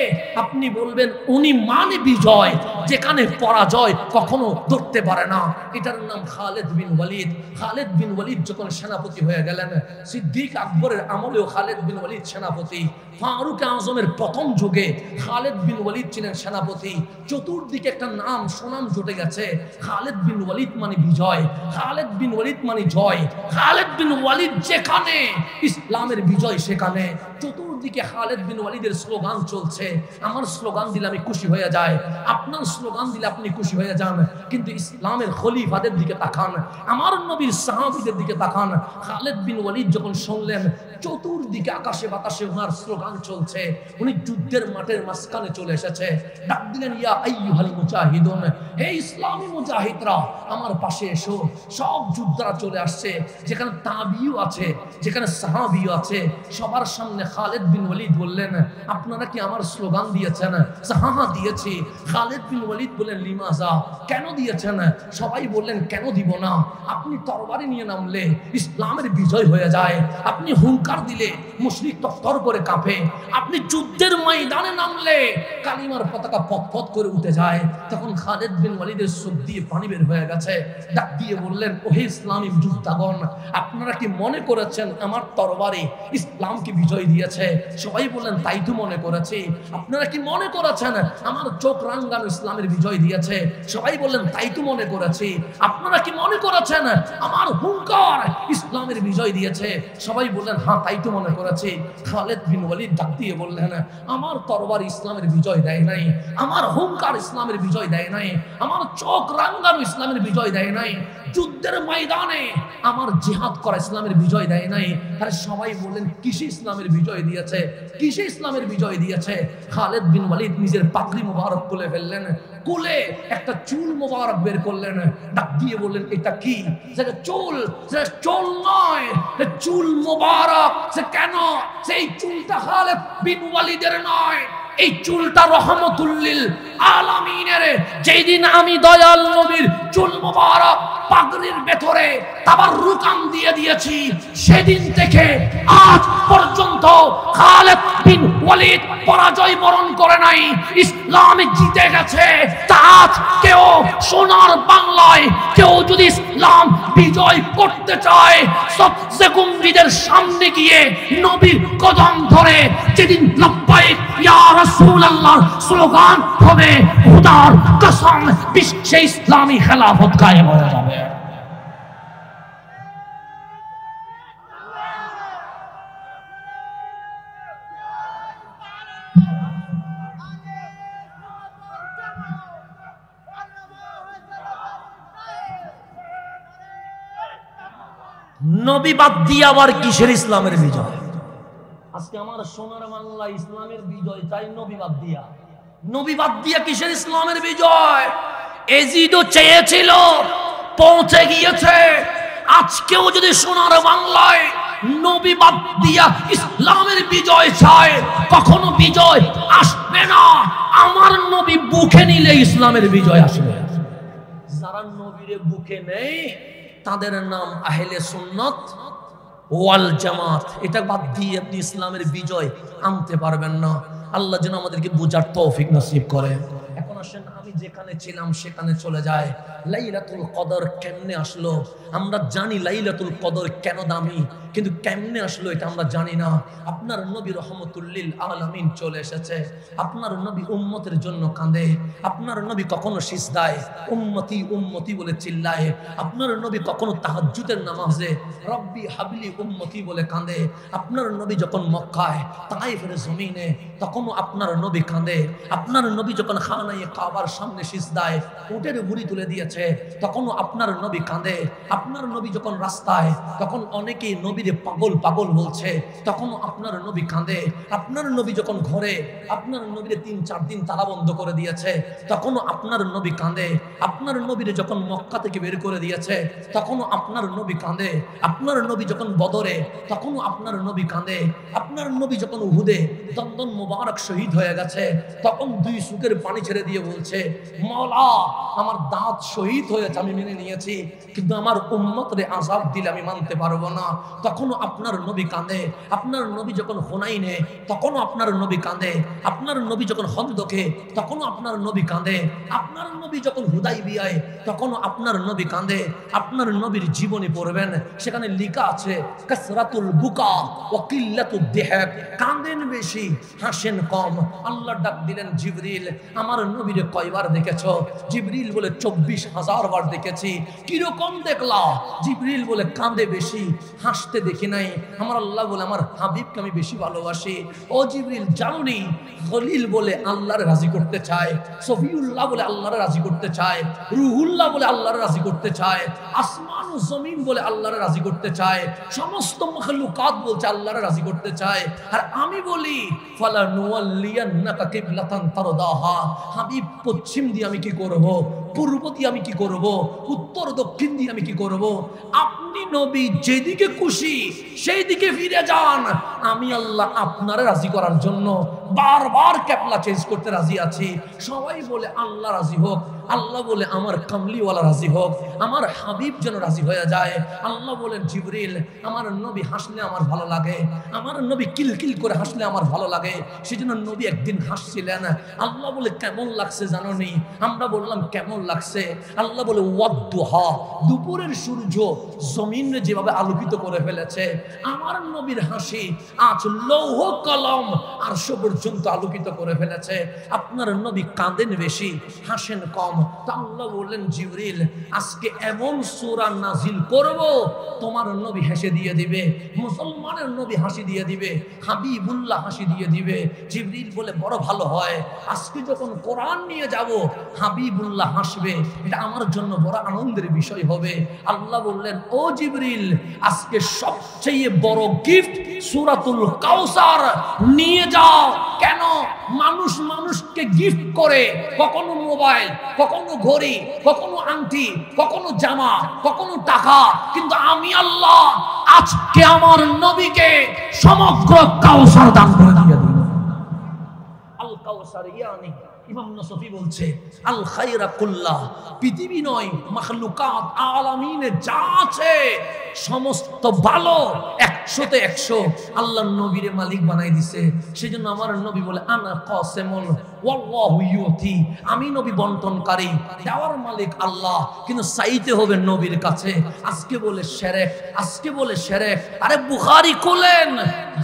আপনি বলবেন উনি মানে বিজয়, যেখানে পরাজয় কখনো ধরতে পারে না। এটার নাম খালিদ বিন ওয়ালিদ। খালিদ বিন ওয়ালিদ যখন সেনাপতি হয়ে গেলেন, সিদ্দিক আকবরের আমলেও খালিদ বিন ওয়ালিদ সেনাপতি, ফারুক আজমের প্রথম যুগে খালিদ বিন ওয়ালিদ ছিলেন সেনাপতি। চতুর্দিকে একটা নাম সুনাম জুটে গেছে, খালিদ বিন ওয়ালিদ মানে বিজয়, খালিদ বিন ওয়ালিদ মানে জয়। খালিদ বিন ওয়ালিদ যেখানে, ইসলামের বিজয় সেখানে। চতুর্দিকে খালিদ বিন ওয়ালিদের স্লোগান চলছে। আমার স্লোগান দিলে আমি খুশি হয়ে যাই, আপনার স্লোগান দিলে আপনি খুশি হয়ে যান, কিন্তু ইসলামের খলিফাদের দিকে তাকান, আমার নবীর সাহাবীদের দিকে তাকান। খালিদ বিন ওয়ালিদ যখন শুনলেন চতুর্দিকে আকাশে বাতাসে ওনার স্লোগান চলছে, উনি যুদ্ধের মাঠের মাঝখানে চলে এসেছে, ডাক দিলেন ইয়া আইয়ুহাল মুজাহিদুন, হে ইসলামী মুজাহিদরা আমার পাশে এসো। সব যোদ্ধারা চলে আসছে, যেখানে তাবিউ আছে, যেখানে সাহাবীও আছে। সবার সামনে খালিদ বিন ওয়ালিদ বললেন আপনারা কি আমার স্লোগান দিয়েছেন? হ্যাঁ দিয়েছি। খালিদ বিন ওয়ালিদ বললেন লিমাজা, কেন দিয়েছেন? সবাই বললেন কেন দিব না, আপনি তরবারি নিয়ে নামলে ইসলামের বিজয় হয়ে যায়, আপনি হুঙ্কার দিলে মুশরিক তরতর করে কাঁপে, আপনি যুদ্ধের ময়দানে নামলে কালিমার পতাকা পথ করে উঠে যায়। তখন খালিদ বিন ওয়ালিদের চোখ দিয়ে পানি বের হয়ে গেছে, ডাক দিয়ে বললেন ওহে ইসলামী যোদ্ধাগণ, আপনারা কি মনে করেছেন আমার তরবারি ইসলামকে বিজয় দিয়েছে? সবাই বললেন তাই তো মনে করেছি। আপনারা কি মনে করেছেন আমার চোখ রাঙ্গানো ইসলামের বিজয় দিয়েছে? সবাই বললেন তাই তো মনে করেছি। আপনারা কি মনে করেছেন আমার হুঙ্কার ইসলামের বিজয় দিয়েছে? সবাই বললেন হ্যাঁ তাই তো মনে করেছি। খালিদ বিন ওয়ালিদ ডাক দিয়ে বললেন আমার তরবারি ইসলামের বিজয় দেয় নাই, আমার হুঙ্কার ইসলামের বিজয় দেয় নাই, আমার চোখ রাঙ্গানো ইসলামের বিজয় দেয় নাই, যুদ্ধের ময়দানে আমার জিহাদ করা ইসলামের বিজয় দেয় নাই। আরে সবাই বললেন কিসে ইসলামের বিজয় দিয়েছে, কিসে ইসলামের বিজয় দিয়েছে? খালিদ বিন ওয়ালিদ নিজের পাগড়ি মোবারক খুলে ফেললেন, কোলে একটা চুল মোবারক বের করলেন, ডাক দিয়ে বললেন এটা কি? সেটা চুল, সেটা চুল নয়, চুল মোবারক। সে কেন? সেই চুলটা খালিদ বিন ওয়ালিদের নয়, এই চুলটা রহমতুল্লিল আলামিনের। যেই দিন আমি দয়াল নবীর চুল মোবারক পাগড়ির ভেতরে তাবাররুকান দিয়ে দিয়েছি, সেদিন থেকে আজ পর্যন্ত খালিদ বিন ওয়ালিদ পরাজয় বরণ করে নাই, ইসলামে জিতে গেছে। তা আজ কেউ সোনার বাংলায় কেউ যদি ইসলাম বিজয় করতে চায়, সবচেয়ে কুম্ভীদের সামনে গিয়ে নবীর কদম ধরে যেদিন লব্বাইক ইয়া রাসূলুল্লাহ স্লোগান হবে, খোদার কসম বিশ্বে ইসলামী খেলাফত কায়েম হয়ে যাবে। নবী বাদ দিয়ে আবার কিসের ইসলামের বিজয়? আজকে আমার সোনার বাংলা ইসলামের বিজয় চাই, নবী বাদ দিয়া। নবী বাদ দিয়া কিসের ইসলামের বিজয়? এজিদও চেয়েছিল, পৌঁছে গিয়েছে। আজকেও যদি সোনার বাংলায় নবী বাদ দিয়া ইসলামের বিজয় চায়, কখনো বিজয় আসবে না। আমার নবী বুকে নিলে ইসলামের বিজয় আসবে। যারা নবীরে বুকে নেই তাদের নাম আহলে সুন্নাত ওয়াল জামাত। এটা বাদ দিয়ে আপনি ইসলামের বিজয় আনতে পারবেন না। আল্লাহ যেন আমাদেরকে বুঝার তৌফিক নসিব করে। এখন আসেন আমি যেখানে ছিলাম সেখানে চলে যায়। লাইলাতুল কদর কেমনে আসলো? আমরা জানি লাইলাতুল কদর কেন দামি, কিন্তু কেমনে আসলো এটা আমরা জানি না। আপনার নবী রহমতুল্লিল আলামিন চলে এসেছে। আপনার নবী উম্মতের জন্য কাঁদে। আপনার নবী কখনো সিজদায় উম্মতি উম্মতি বলে চিল্লায়। আপনার নবী কখনো তাহাজ্জুদের নামাজে রব্বি হাবলি উম্মতি বলে কাঁদে। আপনার নবী যখন মক্কায় তায়েফের জমিনে তখনও আপনার নবী কাঁদে। আপনার নবী যখন খানায়ে কাবার সামনে সিজদায় উটের বুড়ি তুলে দিয়েছে, তখনও আপনার নবী কাঁদে। আপনার নবী যখন রাস্তায়, তখন অনেকেই নবীরে পাগল পাগল বলছে, তখনও আপনার নবী কাঁদে। আপনার নবী যখন ঘরে, আপনার নবীরে 3-4 দিন তালাবন্ধ করে দিয়েছে, তখনও আপনার নবী কাঁদে। আপনার নবীরে যখন মক্কা থেকে বের করে দিয়েছে, তখনও আপনার নবী কাঁদে। আপনার নবী যখন বদরে, তখনও আপনার নবী কাঁদে। আপনার নবী যখন উহুদে দন্দন মোবারক শহীদ হয়ে গেছে, তখন 2 চোখের পানি ছেড়ে দিয়ে বলছে, মাওলা আমার দাঁত শহীদ হয়েছে, আমি মেনে নিয়েছি, কিন্তু আমার উম্মতরে আযাব দিলে আমি মানতে পারবো না। তখনও আপনার নবী কাঁদে। আপনার নবী যখন হুনাইনে, তখনও আপনার নবী কাঁদে। আপনার নবী যখন খন্দকে, তখনও আপনার নবী কাঁদে। আপনার নবী যখন হুদাইবিয়ায়, তখনও আপনার নবী কাঁদে। আপনার নবীর জীবনী পড়বেন, সেখানে লেখা আছে কাসরাতুল বুকা ওয়া কিল্লাতুদ দিহাক, কাঁদেন বেশি হাসেন কম। আল্লাহ ডাক দিলেন জিবরিল, আমার নবীরে কয়বার দেখেছো? জিবরিল বলে 24,000 বার দেখেছি। কিরকম দেখলা? জিবরিল বলে কাঁদে বেশি, হাসতে দেখি নাই। আমার আল্লাহ বলে আমার হাবিবকে আমি বেশি ভালোবাসি। ও জিবরিল জানুনি, খলিল বলে আল্লাহর রাজি করতে চায়, সফিউল্লাহ বলে আল্লাহর রাজি করতে চায়, রুহুল্লাহ বলে আল্লাহর রাজি করতে চায়, আসমান ও জমিন বলে আল্লাহর রাজি করতে চায়, সমস্ত মাখলুকাত বলছে আল্লাহর রাজি করতে চায়। আর আমি বলি ফালা নুওয়াল্লিয়ান্নাকা কিবলাতান তারদাহা, হাবিব পশ্চিম দিয়ে আমি কি করব, পূর্ব দিয়ে আমি কি করব, উত্তর দক্ষিণ দিয়ে আমি কি করব? আপনি নবী যেদিকে খুশি সেই দিকে ফিরে যান। আমি আল্লাহ আপনারে রাজি করার জন্য বারবার ক্যাপলা চেঞ্জ করতে রাজি আছি। সবাই বলে আল্লাহ রাজি হোক, আল্লাহ বলে আমার কামলিওয়ালা রাজি হোক, আমার হাবিব যেন রাজি হয়ে যায়। আল্লাহ বলেন জিবরিল, আমার নবী হাসলে আমার ভালো লাগে, আমার নবী কিলকিল করে হাসলে আমার ভালো লাগে। সেজন্য নবী একদিন হাসছিলেন। আল্লাহ বলে কেমন লাগছে জানোনি? আমরা বললাম কেমন লাগছে? আল্লাহ বলে ওয়াদ্দুহা, দুপুরের সূর্য জমিনে যেভাবে আলোকিত করে ফেলেছে, আমার নবীর হাসি আজ লৌহ কলম আরশ পর্যন্ত আলোকিত করে ফেলেছে। আপনার নবী কাঁদেন বেশি, হাসেন কম। তা আল্লাহ বললেন জিবরিল, আজকে এমন সূরা নাজিল করব তোমার নবী হেসে দিয়ে দিবে, মুসলমানের নবী হাসি দিয়ে দিবে, হাবিবুল্লাহ হাসি দিয়ে দিবে। জিবরিল বলে বড় ভালো হয়, আজকে যখন কোরআন নিয়ে যাব হাবিবুল্লাহ হাসবে, এটা আমার জন্য বড় আনন্দের বিষয় হবে। আল্লাহ বললেন, ও জিবরিল, আজকে সবচেয়ে বড় গিফট সূরাতুল কাউসার নিয়ে যাও। কেন? মানুষ মানুষকে গিফট করে, কখনো মোবাইল, কখনো ঘড়ি, কখনো আংটি, কখনো জামা, কখনো টাকা, কিন্তু আমি আল্লাহ আজকে আমার নবীকে সমগ্র কাউসার দান করে দিয়ে দিই। আল কাউসার ইয়ানি ইমাম নসফি বলছে আল খায়রা কুল্লাহ, পৃথিবী নয় মাখলুকাত আলামিনে যা আছে সমস্ত ভালো 100তে 100 আল্লাহর নবীরে মালিক বানাই দিছে। সেজন্য আমার নবী বলে আনা কাসিমুন ওয়াল্লাহু ইউতি, আমি নবী বন্টনকারী, দেওয়ার মালিক আল্লাহ, কিন্তু চাইতে হবে নবীর কাছে। আজকে বলে শিরক, আজকে বলে শিরক। আরে বুখারী খুলেন,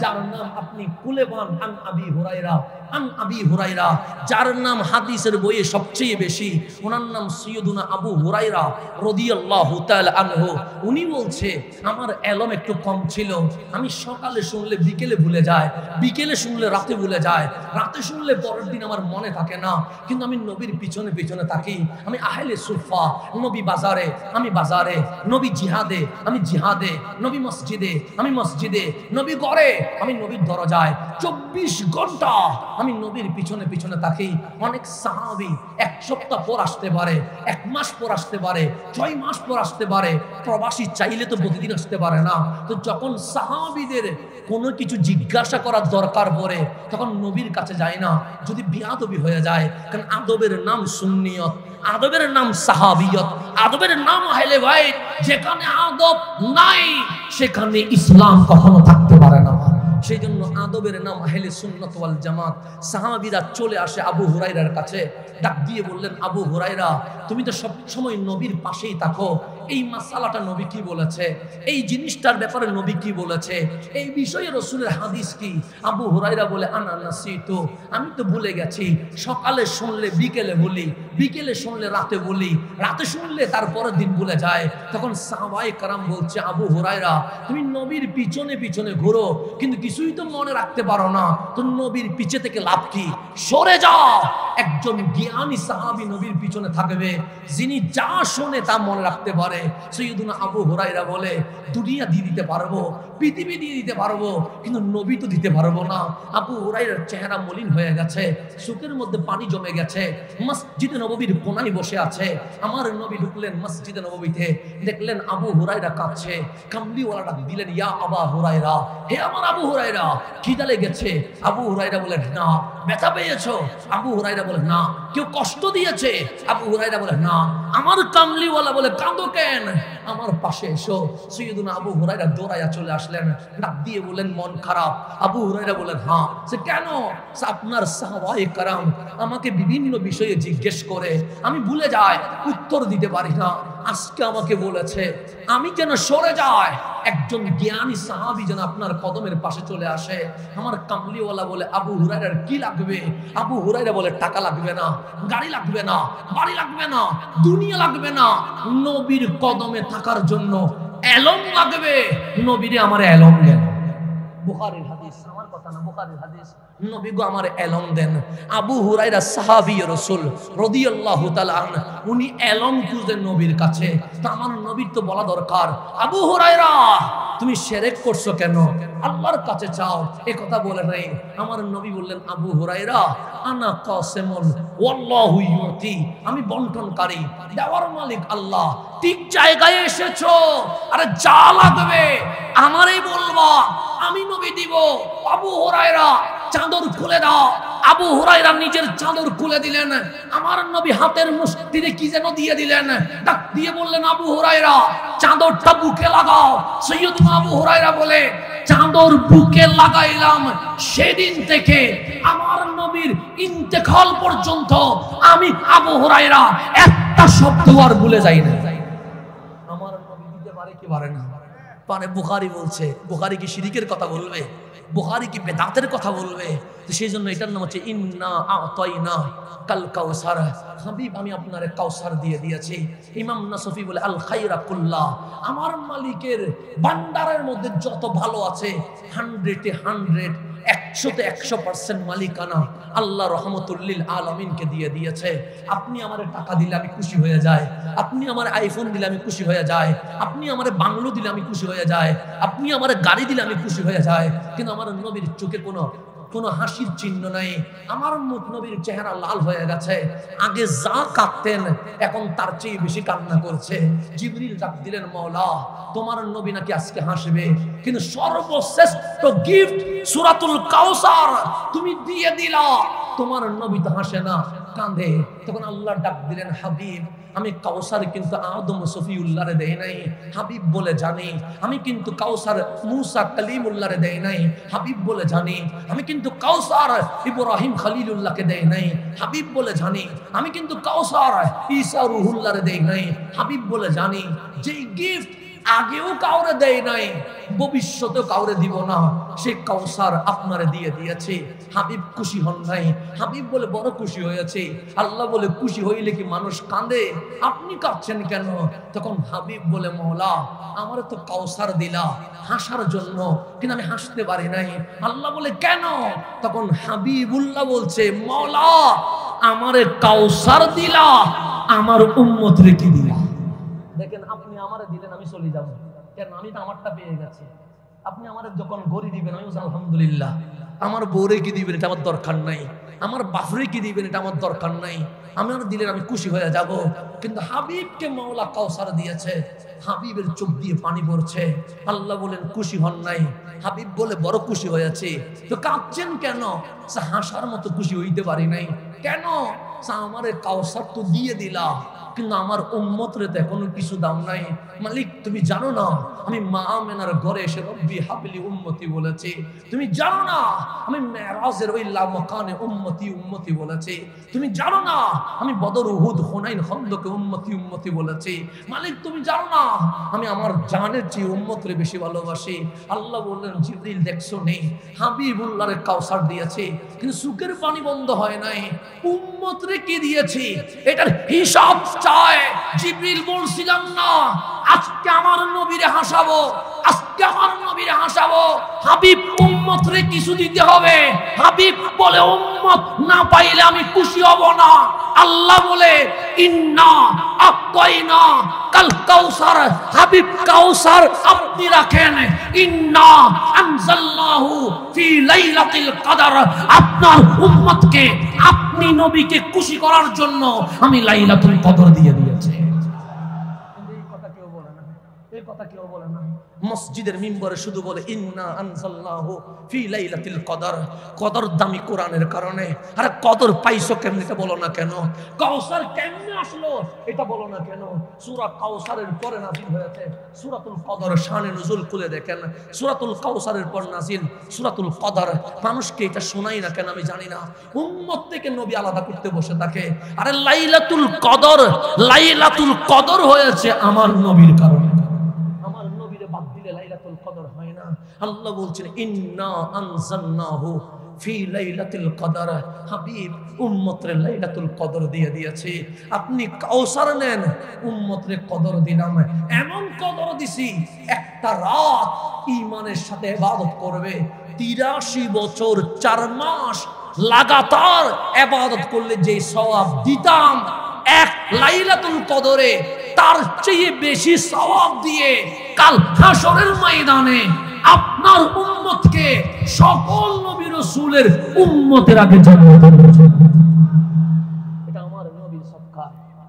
যার নাম আপনি খুলে পান আন আবি হুরায়রা, আন আবি হুরায়রা, যার নাম হাদিসের বইয়ে সবচেয়ে বেশি, ওনার নাম সাইয়্যিদুনা আবু হুরায়রা রাদিয়াল্লাহু তাআলা আনহু। উনি বলছে আমার এলম একটু কম ছিল, আমি সকালে শুনলে বিকেলে ভুলে যায়, বিকেলে শুনলে রাতে ভুলে যায়, রাতে শুনলে পরের দিন আমার মনে থাকে না, কিন্তু আমি নবীর পিছনে পিছনে থাকি। আমি আহলে সুফা, নবী বাজারে আমি বাজারে, নবী জিহাদে আমি জিহাদে, নবী মসজিদে আমি মসজিদে, নবী ঘরে আমি নবীর দরজায়, 24 ঘন্টা আমি নবীর পিছনে পিছনে থাকি। অনেক সাহাবী 1 সপ্তাহ পর আসতে পারে, 1 মাস পর আসতে পারে, 6 মাস পর আসতে পারে। প্রবাসী চাইলে তো প্রতিদিন আসতে পারে না। তো যখন সাহাবীদের কোনো কিছু জিজ্ঞাসা করার দরকার পড়ে, তখন নবীর কাছে যায় না, যদি বিয়াদবি হয়ে যায়। কারণ আদবের নাম সুন্নিয়ত, আদবের নাম সাহাবিয়ত, আদবের নাম আহলে বাইত। যেখানে আদব নাই সেখানে ইসলাম কখনো থাকতে পারে না। সেই জন্য আদবের নাম আহলে সুন্নাত ওয়াল জামাত। সাহাবীরা চলে আসে আবু হুরায়রার কাছে, ডাক দিয়ে বললেন, আবু হুরায়রা, তুমি তো সব সময় নবীর পাশেই থাকো, এই মাসালাটা নবী কি বলেছে, এই জিনিসটার ব্যাপারে নবী কি বলেছে, এই বিষয়ে রাসূলের হাদিস কি। আবু হুরায়রা বলে আনা নাসিতু, আমি তো ভুলে গেছি। সকালে শুনলে বিকেলে বলি, বিকেলে শুনলে রাতে বলি, রাতে শুনলে তারপরের দিন ভুলে যায়। তখন সাহাবায়ে কেরাম বলছে, আবু হুরায়রা তুমি নবীর পিছনে পিছনে ঘুরো কিন্তু কিছুই তো মনে রাখতে পারো না, তো নবীর পিছে থেকে লাভ কি? সরে যাও। একজন জ্ঞানী সাহাবী নবীর পিছনে থাকবে যিনি যা শোনে তা মনে রাখতে পারে। সাইয়্যিদুনা আবু হুরায়রা বলে দুনিয়া দিয়ে দিতে পারবো, পৃথিবী দিয়ে দিতে পারবো, কিন্তু নবী তো দিতে পারবো না। আবু হুরায়রার চেহারা মলিন হয়ে গেছে, চোখের মধ্যে পানি জমে গেছে। মসজিদে নববীর কোনায় বসে আছে। আমার নবী ঢুকলেন মসজিদে নববীতে, দেখলেন আবু হুরায়রা কাঁদছে। কামলিওয়ালা ডাক দিলেন, ইয়া আবু হুরায়রা, হে আমার আবু হুরায়রা, খিদা লেগেছে? আবু হুরায়রা বলে না। ব্যথা পেয়েছো? আবু হুরায়রা বলে না। কেউ কষ্ট দিয়েছে? আবু হুরায়রা বলে না। আমার কামলিওয়ালা বলে কাঁদো কেন? আমার পাশে এসো। সাইয়্যিদুনা আবু হুরায়রা দৌড়াইয়া চলে আসলেন, ডাক দিয়ে বলেন মন খারাপ? আবু হুরায়রা বলেন হ্যাঁ। সে কেন? আপনার সাহাবায়ে কেরাম আমাকে বিভিন্ন বিষয়ে জিজ্ঞেস করে, আমি ভুলে যাই, উত্তর দিতে পারি না। আজকে আমাকে বলেছে আমি যেন সরে যাই। একজন জ্ঞানী সাহাবী যেন আপনার কদমের পাশে চলে আসে। আমার কামলিওয়ালা বলে আবু হুরায়রার কি লাগবে? আবু হুরায়রা বলে টাকা লাগবে না, গাড়ি লাগবে না, বাড়ি লাগবে না, দুনিয়া লাগবে না, নবীর কদমে থাকার জন্য এলম লাগবে। নবীরে আমার এলম দেন। বুখারীর হাদিস, আমার কথা না, বুখারীর হাদিস। নবী গো আমার এলম দেন। আবু হুরায়রা সাহাবী রাসূল রাদিয়াল্লাহু তাআলা আনহু, উনি এলম খুঁজেন নবীর কাছে। তো আমার নবীর তো বলা দরকার, আবু হুরায়রা তুমি শিরক করছো কেন? আল্লাহর কাছে চাও। এই কথা বলে নাই। আমার নবী বললেন, আবু হুরায়রা আনা কাসিমুন ওয়াল্লাহু ইউতি, আমি বন্টনকারী, দেওয়ার মালিক আল্লাহ। ঠিক জায়গায় এসেছো। আরে যা লাগবে আমারই বলবা, আমি নবী দিব। আবু হুরায়রা চাদর খুলে দাও। আবু হুরায়রা নিজের চাদর খুলে দিলেন। আমার নবী হাতের মুষ্টিতে কি যেন দিয়ে দিলেন, ডাক দিয়ে বললেন, আবু হুরায়রা চাদরটা বুকে লাগাও। সাইয়্যিদুনা আবু হুরায়রা বলে চাদর বুকে লাগাইলাম। সেদিন থেকে আমার নবীর ইন্তেকাল পর্যন্ত আমি আবু হুরায়রা একটা শব্দ আর ভুলে যাই না। আমার নবী দিতে পারে কি পারে না? পারে। বুখারী বলছে, বুখারী কি শিরকের কথা বলবে? বুখারী কি বেদাতের কথা বলবে? তো সেই জন্য এটার নাম হচ্ছে ইন্না আতাইনা কাল কাউসার। হাবিব আমি আপনারে কাউসার দিয়ে দিয়েছি। ইমাম নাসফি বলে আল খায়রা কুল্লাহ, আমার মালিকের ভান্ডারের মধ্যে যত ভালো আছে 100-এ 100, 100-তে 100% মালিকানা আল্লাহ রহমতুল লিল আলামিনকে দিয়ে দিয়েছে। আপনি আমারে টাকা দিলে আমি খুশি হয়ে যাই, আপনি আমার আইফোন দিলে আমি খুশি হয়ে যাই, আপনি আমারে বাংলো দিলে আমি খুশি হয়ে যাই, আপনি আমারে গাড়ি দিলে আমি খুশি হয়ে যাই, কিন্তু আমার নবীর চোখে কোনো হাসির চিহ্ন নাই। আমার মুখ নবীর চেহারা লাল হয়ে গেছে। আগে যা কাঁদতেন এখন তার চেয়ে বেশি কান্না করছে। জিবরিল ডাক দিলেন, মাওলা তোমার নবী নাকি আজকে হাসবে, কিন্তু সর্বশ্রেষ্ঠ গিফট সূরাতুল কাউসার তুমি দিয়ে দিলা, তোমার নবী তো হাসে না, কাঁদে। তখন আল্লাহ ডাক দিলেন, হাবিব আমি কাউসার কিন্তু আদম সফিউল্লাহরে দেই নাই। হাবিব বলে জানি আমি কিন্তু কাউসার মুসা কালিমুল্লাহরে দেই নাই। হাবিব বলে জানি আমি কিন্তু কাউসার ইব্রাহিম খলিলুল্লাহকে দেই নাই। হাবিব বলে জানি আমি কিন্তু কাউসার ঈসা রুহুল্লাহরে দেই নাই। হাবিব বলে জানি যেই গিফট আগেও কাউরে দেয় নাই, ভবিষ্যতেও কাউরে দিব না, সেই কাউসার আপনারে দিয়ে দিয়েছে। হাবিব খুশি হন নাই? হাবিব বলে বড় খুশি হয়েছে। আল্লাহ বলে খুশি হইলে কি মানুষ কাঁদে? আপনি কাঁদছেন কেন? তখন হাবিব বলে, মওলা আমারে তো কাউসার দিলা হাসার জন্য, কিন্তু আমি হাসতে পারি নাই। আল্লাহ বলে কেন? তখন হাবিবুল্লাহ বলছে, মওলা আমারে কাউসার দিলা, আমার উম্মত রে কি দিলা? দেখেন আপনি আমারে দিলেন আমি চলে যাব, কেন? আমি তো আমারটা পেয়ে গেছি। আপনি আমারে যখন গড়ি দিবেন আমি আলহামদুলিল্লাহ, আমার বউরে কি দিবেন এটা আমার দরকার নাই, আমার বাপরে কি দিবেন এটা আমার দরকার নাই, আমার দিলেন আমি খুশি হয়ে যাব। কিন্তু হাবিবকে মাওলা কাউসার দিয়েছে, হাবিবের চোখ দিয়ে পানি পড়ছে। আল্লাহ বলেন খুশি হন নাই? হাবিব বলে বড় খুশি হয়েছে। তো কাঁদছেন কেন? হাসার মতো খুশি হইতে পারি নাই। কেন? আমারে কাউসার তো দিয়ে দিলা, কিন্তু আমার উম্মতরে তো এখনো কিছু দাম নাই। মালিক তুমি জানো না আমি মা আমেনার ঘরে এসে রব্বি হাবলি উম্মতি বলেছি, তুমি জানো না আমি মেরাজের ওই লামাকানে উম্মতি উম্মতি বলেছি, তুমি জানো না আমি বদর উহুদ হুনাইন খন্দকে উম্মতি উম্মতি বলেছি, মালিক তুমি জানো না আমি আমার জানের চেয়ে উম্মতরে বেশি ভালোবাসি। আল্লাহ বললেন জিবরিল দেখছো নেই হাবিবুল্লাহরে কাউসার দিয়েছে কিন্তু সুখের পানি বন্ধ হয় নাই, উম্মতরে কি দিয়েছি এটার হিসাব চায়। জিবরিল বলছিলাম না আজকে আমার নবীরে হাসাবো, আজকে আমার নবীরে হাসাবো, হাবিব উম্মতরে কিছু দিতে হবে। হাবিব বলে উম্মত না পাইলে আমি খুশি হব না। আল্লাহ বলে ইন্না আকাইনা কাল কাউসার, হাবিব কাউসার আপনি রাখেন। ইন্না আনজালনাহু ফি লাইলাতিল কদর, আপনার উম্মতকে আপনি নবীকে খুশি করার জন্য আমি লাইলাতুল কদর দিয়ে দিয়েছি। এই কথা কেউ বলে না, এই কথা কেউ বলে না। মসজিদের মিম্বরে শুধু বলে ইন্না আনজালনাহু ফি লাইলাতিল কদর, কদর দামি কোরআনের কারণে। আরে কদর পাইছো কেমনে এটা বলো না কেন? কাউসার কেমনে আসলো এটা বলো না কেন? সূরা কাউসারের পরে নাযিল হয়েছে সূরাতুল কদর। শানে নুজুল খুলে দেখেন, সূরাতুল কাউসারের পর নাযিল সূরাতুল কদর। মানুষকে এটা শোনাই না কেন আমি জানি না। উম্মত থেকে নবী আলাদা করতে বসে থাকে। আরে লাইলাতুল কদর, লাইলাতুল কদর হয়েছে আমার নবীর কারণে। আমার নবীরে বাদ দিলে লাইলাতুল কদর হয় না। আল্লাহ বলছেন ইন্না আনজালনাহু ফি লাইলাতিল কদর, হাবিব উম্মতরে লাইলাতুল কদর দিয়ে দিয়েছি। আপনি কাউসার নেন, উম্মতরে কদর দিলাম। এমন কদর দিছি একটা রাত ঈমানের সাথে ইবাদত করবে, 83 বছর 4 মাস লাগাতার ইবাদত করলে যে সওয়াব দিতাম এক লাইলাতুল কদরে তার চেয়ে বেশি সওয়াব দিয়ে কাল হাশরের ময়দানে আপনার উম্মতকে সকল নবী রাসূলের উম্মতের আগে জান্নাতে নিয়ে যাবে। এটা আমার নবীর সদকা।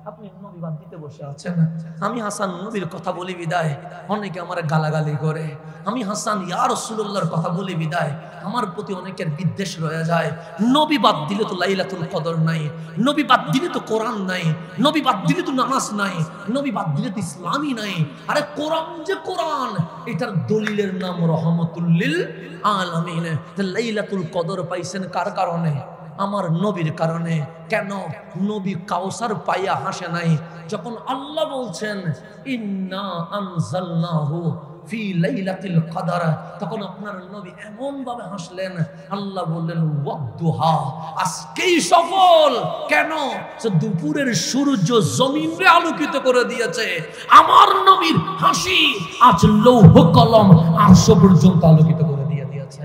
আপনি নবী বাদ দিতে বসে আছেন। আমি হাসান নবীর কথা বলি বিদায় অনেকে আমার গালাগালি করে, আমি হাসান ইয়া রাসূলুল্লাহর কথা বলি বিদায় আমার প্রতি অনেকের বিদ্বেষ রয়ে যায়। নবী বাদ দিলে তো লাইলাতুল কদর নাই, নবী বাদ দিলে তো কোরআন নাই, নবী বাদ দিলে তো নামাজ নাই, নবী বাদ দিলে তো ইসলামই নাই। আরে কোরআন যে কোরআন, এটার দলিলের নাম রহমাতুল লিল আলামিন। লাইলাতুল কদর পাইছেন কার কারণে? আমার নবীর কারণে। কেন? নবী কাউসার পাইয়া হাসে নাই। যখন আল্লাহ বলছেন ইন্না আনজালনাহু ফি লাইলাতিল কদর, তখন আপনার নবী এমন ভাবে হাসলেন। আল্লাহ বললেন ওয়াদুহা, আজকেই সফল। কেন? যে দুপুরের সূর্য জমিনকে আলোকিত করে দিয়েছে। আমার নবীর হাসি আজ লৌহ কলম আরশ পর্যন্ত আলোকিত করে দিয়েছে।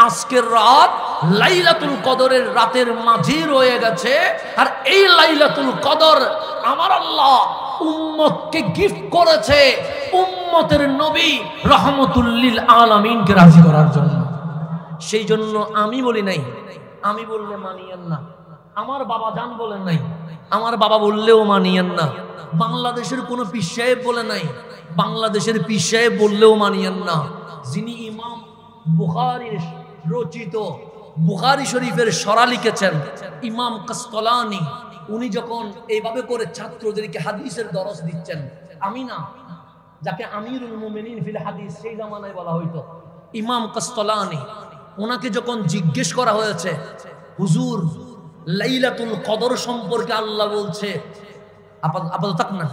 আজকের রাত লাইলাতুল কদরের রাতের মাঝে রয়ে গেছে। আর এই লাইলাতুল কদর আমার আল্লাহ উম্মতকে গিফট করেছে উম্মতের নবী রহমাতুল লিল আলামিনকে রাজি করার জন্য। সেই জন্য আমি বলি নাই, আমি বললে মানিয়েন না। আমার বাবা জান বলেন নাই, আমার বাবা বললেও মানিয়েন না। বাংলাদেশের কোনো পীর সাহেব বলে নাই, বাংলাদেশের পীর সাহেব বললেও মানিয়েন না। যিনি ইমাম বুখারীর রচিত বুখারী শরীফের সরা লিখেছেন ইমাম কাসতালানী, উনি যখন এইভাবে করে ছাত্রদেরকে হাদিসের দরস দিচ্ছেন, আমি না যাকে আমিরুল মুমিনিন ফিল হাদিস সেই জামানায় বলা হইতো, ইমাম কাসতালানী, ওনাকে যখন জিজ্ঞেস করা হয়েছে হুজুর লাইলাতুল কদর সম্পর্কে আল্লাহ বলছে, আপাতত থাক না,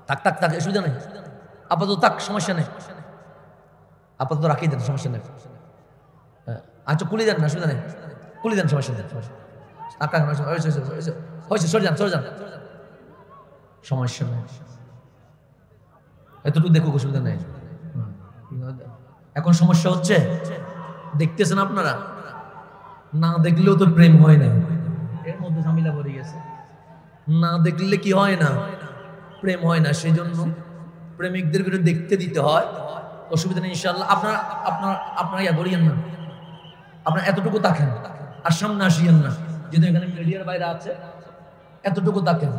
থাক থাক থাক অসুবিধা নেই, আপাতত থাক সমস্যা নেই, আপাতত রাখি দেন সমস্যা নেই, আচ্ছা কুলি দেন না অসুবিধা নেই, কুলি দেন সমস্যা নেই, হয়েছে সরে যান সরে যান সমস্যা নেই, এতটুকু দেখুক অসুবিধা নেই। এখন সমস্যা হচ্ছে দেখতেছেন আপনারা, না দেখলেও তো প্রেম হয় না, এর মধ্যে ঝামেলা পড়ে গেছে। না দেখলে কি হয় না? প্রেম হয় না। সেই জন্য প্রেমিকদেরকে দেখতে দিতে হয়, অসুবিধা নেই ইনশাআল্লাহ। আপনারা ইয়া করিয়েন না, আপনারা এতটুকু তাকেন আর সামনে আসিয়েন না। যদি এখানে মিডিয়ার বাইরে আছে এতটুকু তাকেন।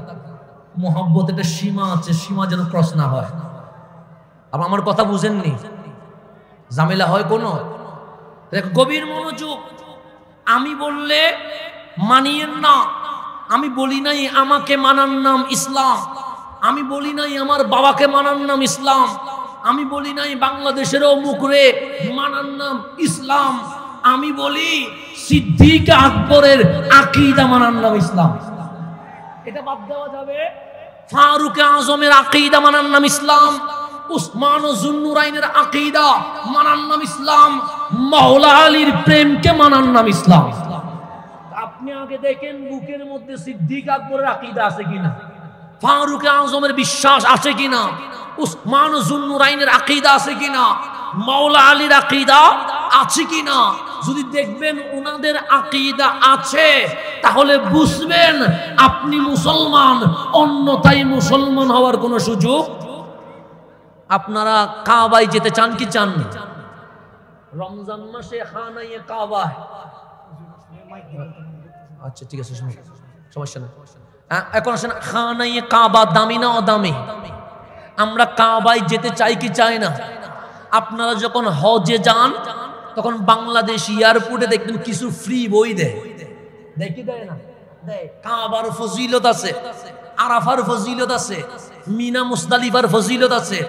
মোহাব্বত একটা সীমা আছে, সীমা যেন ক্রস না হয়। আমার কথা বুঝেননি? ঝামেলা হয় কোনো গভীর মনোযোগ। আমি বললে মানিয়েন না। আমি বলি নাই আমাকে মানার নাম ইসলাম, আমি বলি নাই আমার বাবাকে মানার নাম ইসলাম, আমি বলি নাই বাংলাদেশেরও মুখরে মানার নাম ইসলাম। আমি বলি সিদ্দিক আকবরের আকীদা মানার নাম ইসলাম। এটা বাদ দেওয়া যাবে? ফারুক আজমের আকীদা মানার নাম ইসলাম, উসমান ও যুন্নুরাইনের আকীদা মানার নাম ইসলাম, মাওলা আলীর প্রেমকে মানার নাম ইসলাম। আপনি আগে দেখেন বুকের মধ্যে সিদ্দিক আকবরের আকীদা আছে কিনা, ফারুক আজমের বিশ্বাস আছে কিনা, উসমান ও যুন্নুরাইনের আকীদা আছে কিনা, মাওলা আলীর আকীদা আছে কিনা। যদি দেখবেন ওনাদের আকীদা আছে তাহলে বুঝবেন আপনি মুসলমান, অন্যথায় মুসলমান হওয়ার কোনো সুযোগ। আপনারা কাবায় যেতে চান কি চান না? রমজান মাসে খানায়ে কাবা, আচ্ছা ঠিক আছে সমস্যা না। এখন আসেন, খানায়ে কাবা দামি না অদামি? আমরা কাবায় যেতে চাই কি চাই না? আপনারা যখন হজে যান তখন বাংলাদেশ এয়ারপোর্টে দেখবেন কিছু ফ্রি বই দেয়, দেখি দেয় না? দেয়। কাবার ফজিলত আছে, আরাফার ফজিলত আছে, মিনা মুজদালিফার ফজিলত আছে,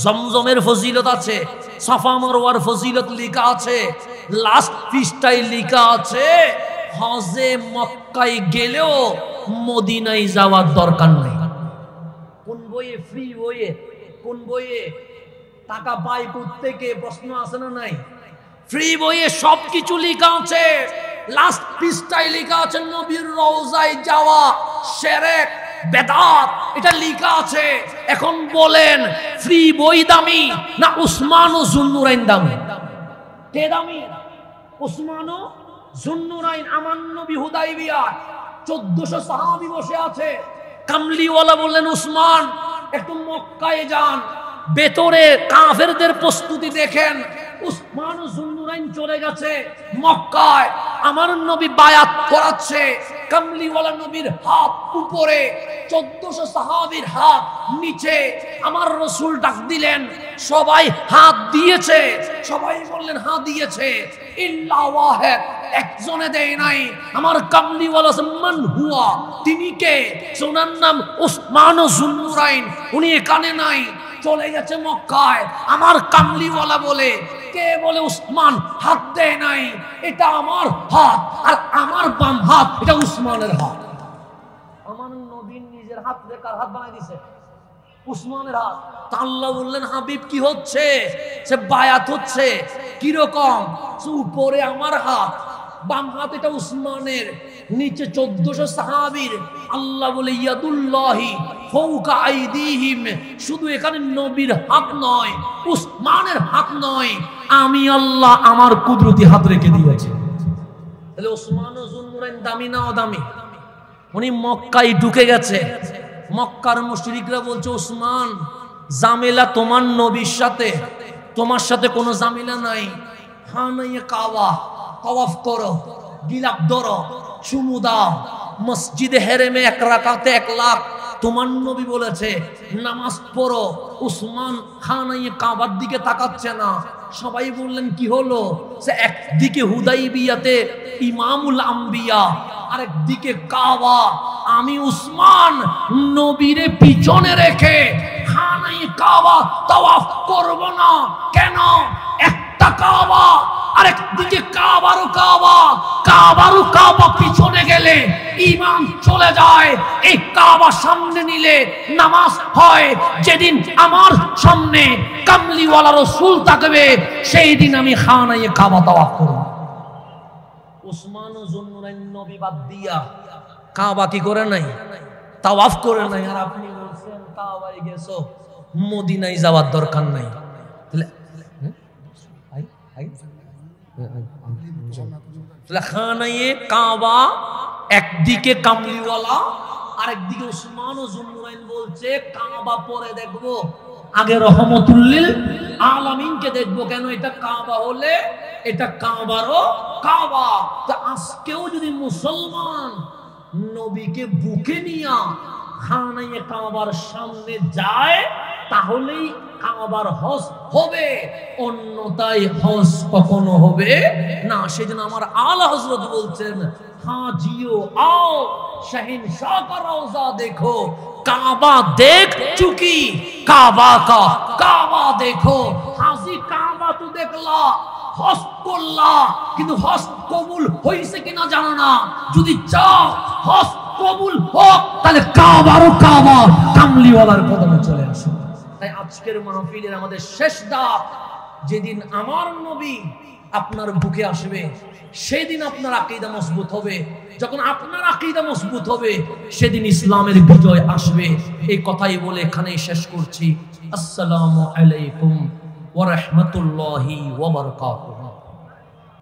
জমজমের ফজিলত আছে, সাফা মারওয়ার ফজিলত লেখা আছে, লাস্ট পৃষ্ঠায় লেখা আছে হজে মক্কায় গেলেও মদিনায় যাওয়ার দরকার নেই। কোন বইয়ে? ফ্রি বইয়ে। কোন বইয়ে? টাকা পাই কোত্থেকে? প্রশ্ন আছে না নাই? ফ্রি বইয়ে সবকিছু লেখা আছে, লাস্ট পৃষ্ঠায় লেখা আছে নবীর রওজায় যাওয়া শিরক বেদাত, এটা লেখা আছে। এখন বলেন ফ্রি বই দামি না উসমান ও যুন্নুরাইন দামি? কে দামি? উসমান ও যুন্নুরাইন। আমার নবী হুদাইবিয়ায় 1400 সাহাবী বসে আছে, কামলিওয়ালা বললেন উসমান একটু মক্কায় যান, ভেতরে কাফেরদের প্রস্তুতি দেখেন। উসমান ও যুন্নুরাইন চলে গেছে মক্কায়, আমার নবী বায়াত করাচ্ছে, কামলিওয়ালা নবীর হাত উপরে, 1400 সাহাবীর হাত নিচে। আমার রাসূল ডাক দিলেন, সবাই হাত দিয়েছে, সবাই বললেন হাত দিয়েছে, ইল্লা ওয়াহিদ, একজনে দেয় নাই। আমার কামলিওয়ালা মান হুয়া, তিনি কে? ওনার নাম উসমান ও যুন্নুরাইন, উনি এখানে নাই, চলে গেছে মক্কায়। আমার কামলিওয়ালা বলে, কে বলে উসমান হাত দেয় নাই, এটা আমার হাত, আর আমার বাম হাত এটা উসমানের হাত। আমার নবীর নিজের হাত কার হাত বানাই দিছে? উসমানের হাত। তা আল্লাহ বললেন হাবিব কি হচ্ছে? সে বায়াত হচ্ছে। কি রকম? উপরে আমার হাত, বাম হাত এটা উসমানের, নিচে 1400 সাহাবীর। আল্লাহ বলে ইয়াদুল্লাহি ফাওকা আইদিহিম, শুধু এখানে নবীর হাত নয়, উসমানের হাত নয়, আমি আল্লাহ আমার কুদরতি হাত রেখে দিয়েছি। তাহলে উসমান ও যুন্নুরাইন দামি না অদামি? উনি মক্কায় ঢুকে গেছে, মক্কার মুশরিকরা বলছে উসমান জামেলা তোমার নবীর সাথে, তোমার সাথে কোনো জামেলা নাই। খানায়ে কাবা তাওয়াফ করো, গিলাপ ধরো, চুমু দাও, মসজিদে হেরেমে 1 রাকাতে 1 লাখ। তোমার নবী বলেছে নামাজ পড়ো। উসমান খানায়ে কাবার দিকে তাকাচ্ছে না। সবাই বললেন কি হলো? সে একদিকে হুদাইবিয়াতে ইমামুল আম্বিয়া, আরেকদিকে কাবা। আমি উসমান নবীরে পিছনে রেখে খানায়ে কাবা তাওয়াফ করব না। কেন? একটা কাবা, আরেকদিকে কাবারও কাবা, কাবারও কাবা পিছনে গেলে ইমাম চলে যায়, এই কাবা সামনে নিলে নামাজ হয়। যেদিন আমার সামনে কামলিওয়ালা রাসূল থাকবে সেই দিন আমি খানায়ে কাবা তাওয়াফ করব। উসমান ও যুন্নুরাইন নবী বাদ দিয়া কাবা কি করে নাই? তাওয়াফ করে নাই। আর আপনি বলছেন কাবায় গেছো, মদিনায় যাওয়ার দরকার নাই। খানায়ে কাবা একদিকে কামলিওয়ালা, আরেকদিকে উসমান ও যুন্নুরাইন বলছে কাবা পরে দেখবো, আগে রহমতুল্লিল আলামিনকে দেখবো। কেন? এটা কাবা হলে এটা কাবারও কাবা। তা আজকেও যদি মুসলমান নবীকে বুকে নিয়া খানায়ে কাবার সামনে যায় তাহলেই কাবার হজ হবে, অন্যতায় হজ কখনো হবে না। সেজন্য আমার আলা হযরত বলছেন, হাজিও आओ शहंशाह का रोजा देखो, काबा देख चुकी काबा का काबा देखो। हाजी काबा तो देखला, হজ করলা, কিন্তু হজ কবুল হইছে কিনা জানো না। যদি চাও হজ কবুল হোক, তাহলে কাবারও কাবা কামলিওয়ালার কদমে চলে আসো। তাই আজকের মাহফিলের আমাদের শেষ দাওয়াত, যেদিন আমার নবী আপনার বুকে আসবে, সেদিন আপনার আকীদা মজবুত হবে। যখন আপনার আকীদা মজবুত হবে, সেদিন ইসলামের বিজয় আসবে। এই কথাই বলে এখানেই শেষ করছি। আসসালামু আলাইকুম ওয়া রাহমাতুল্লাহি ওয়া বারাকাতুহু।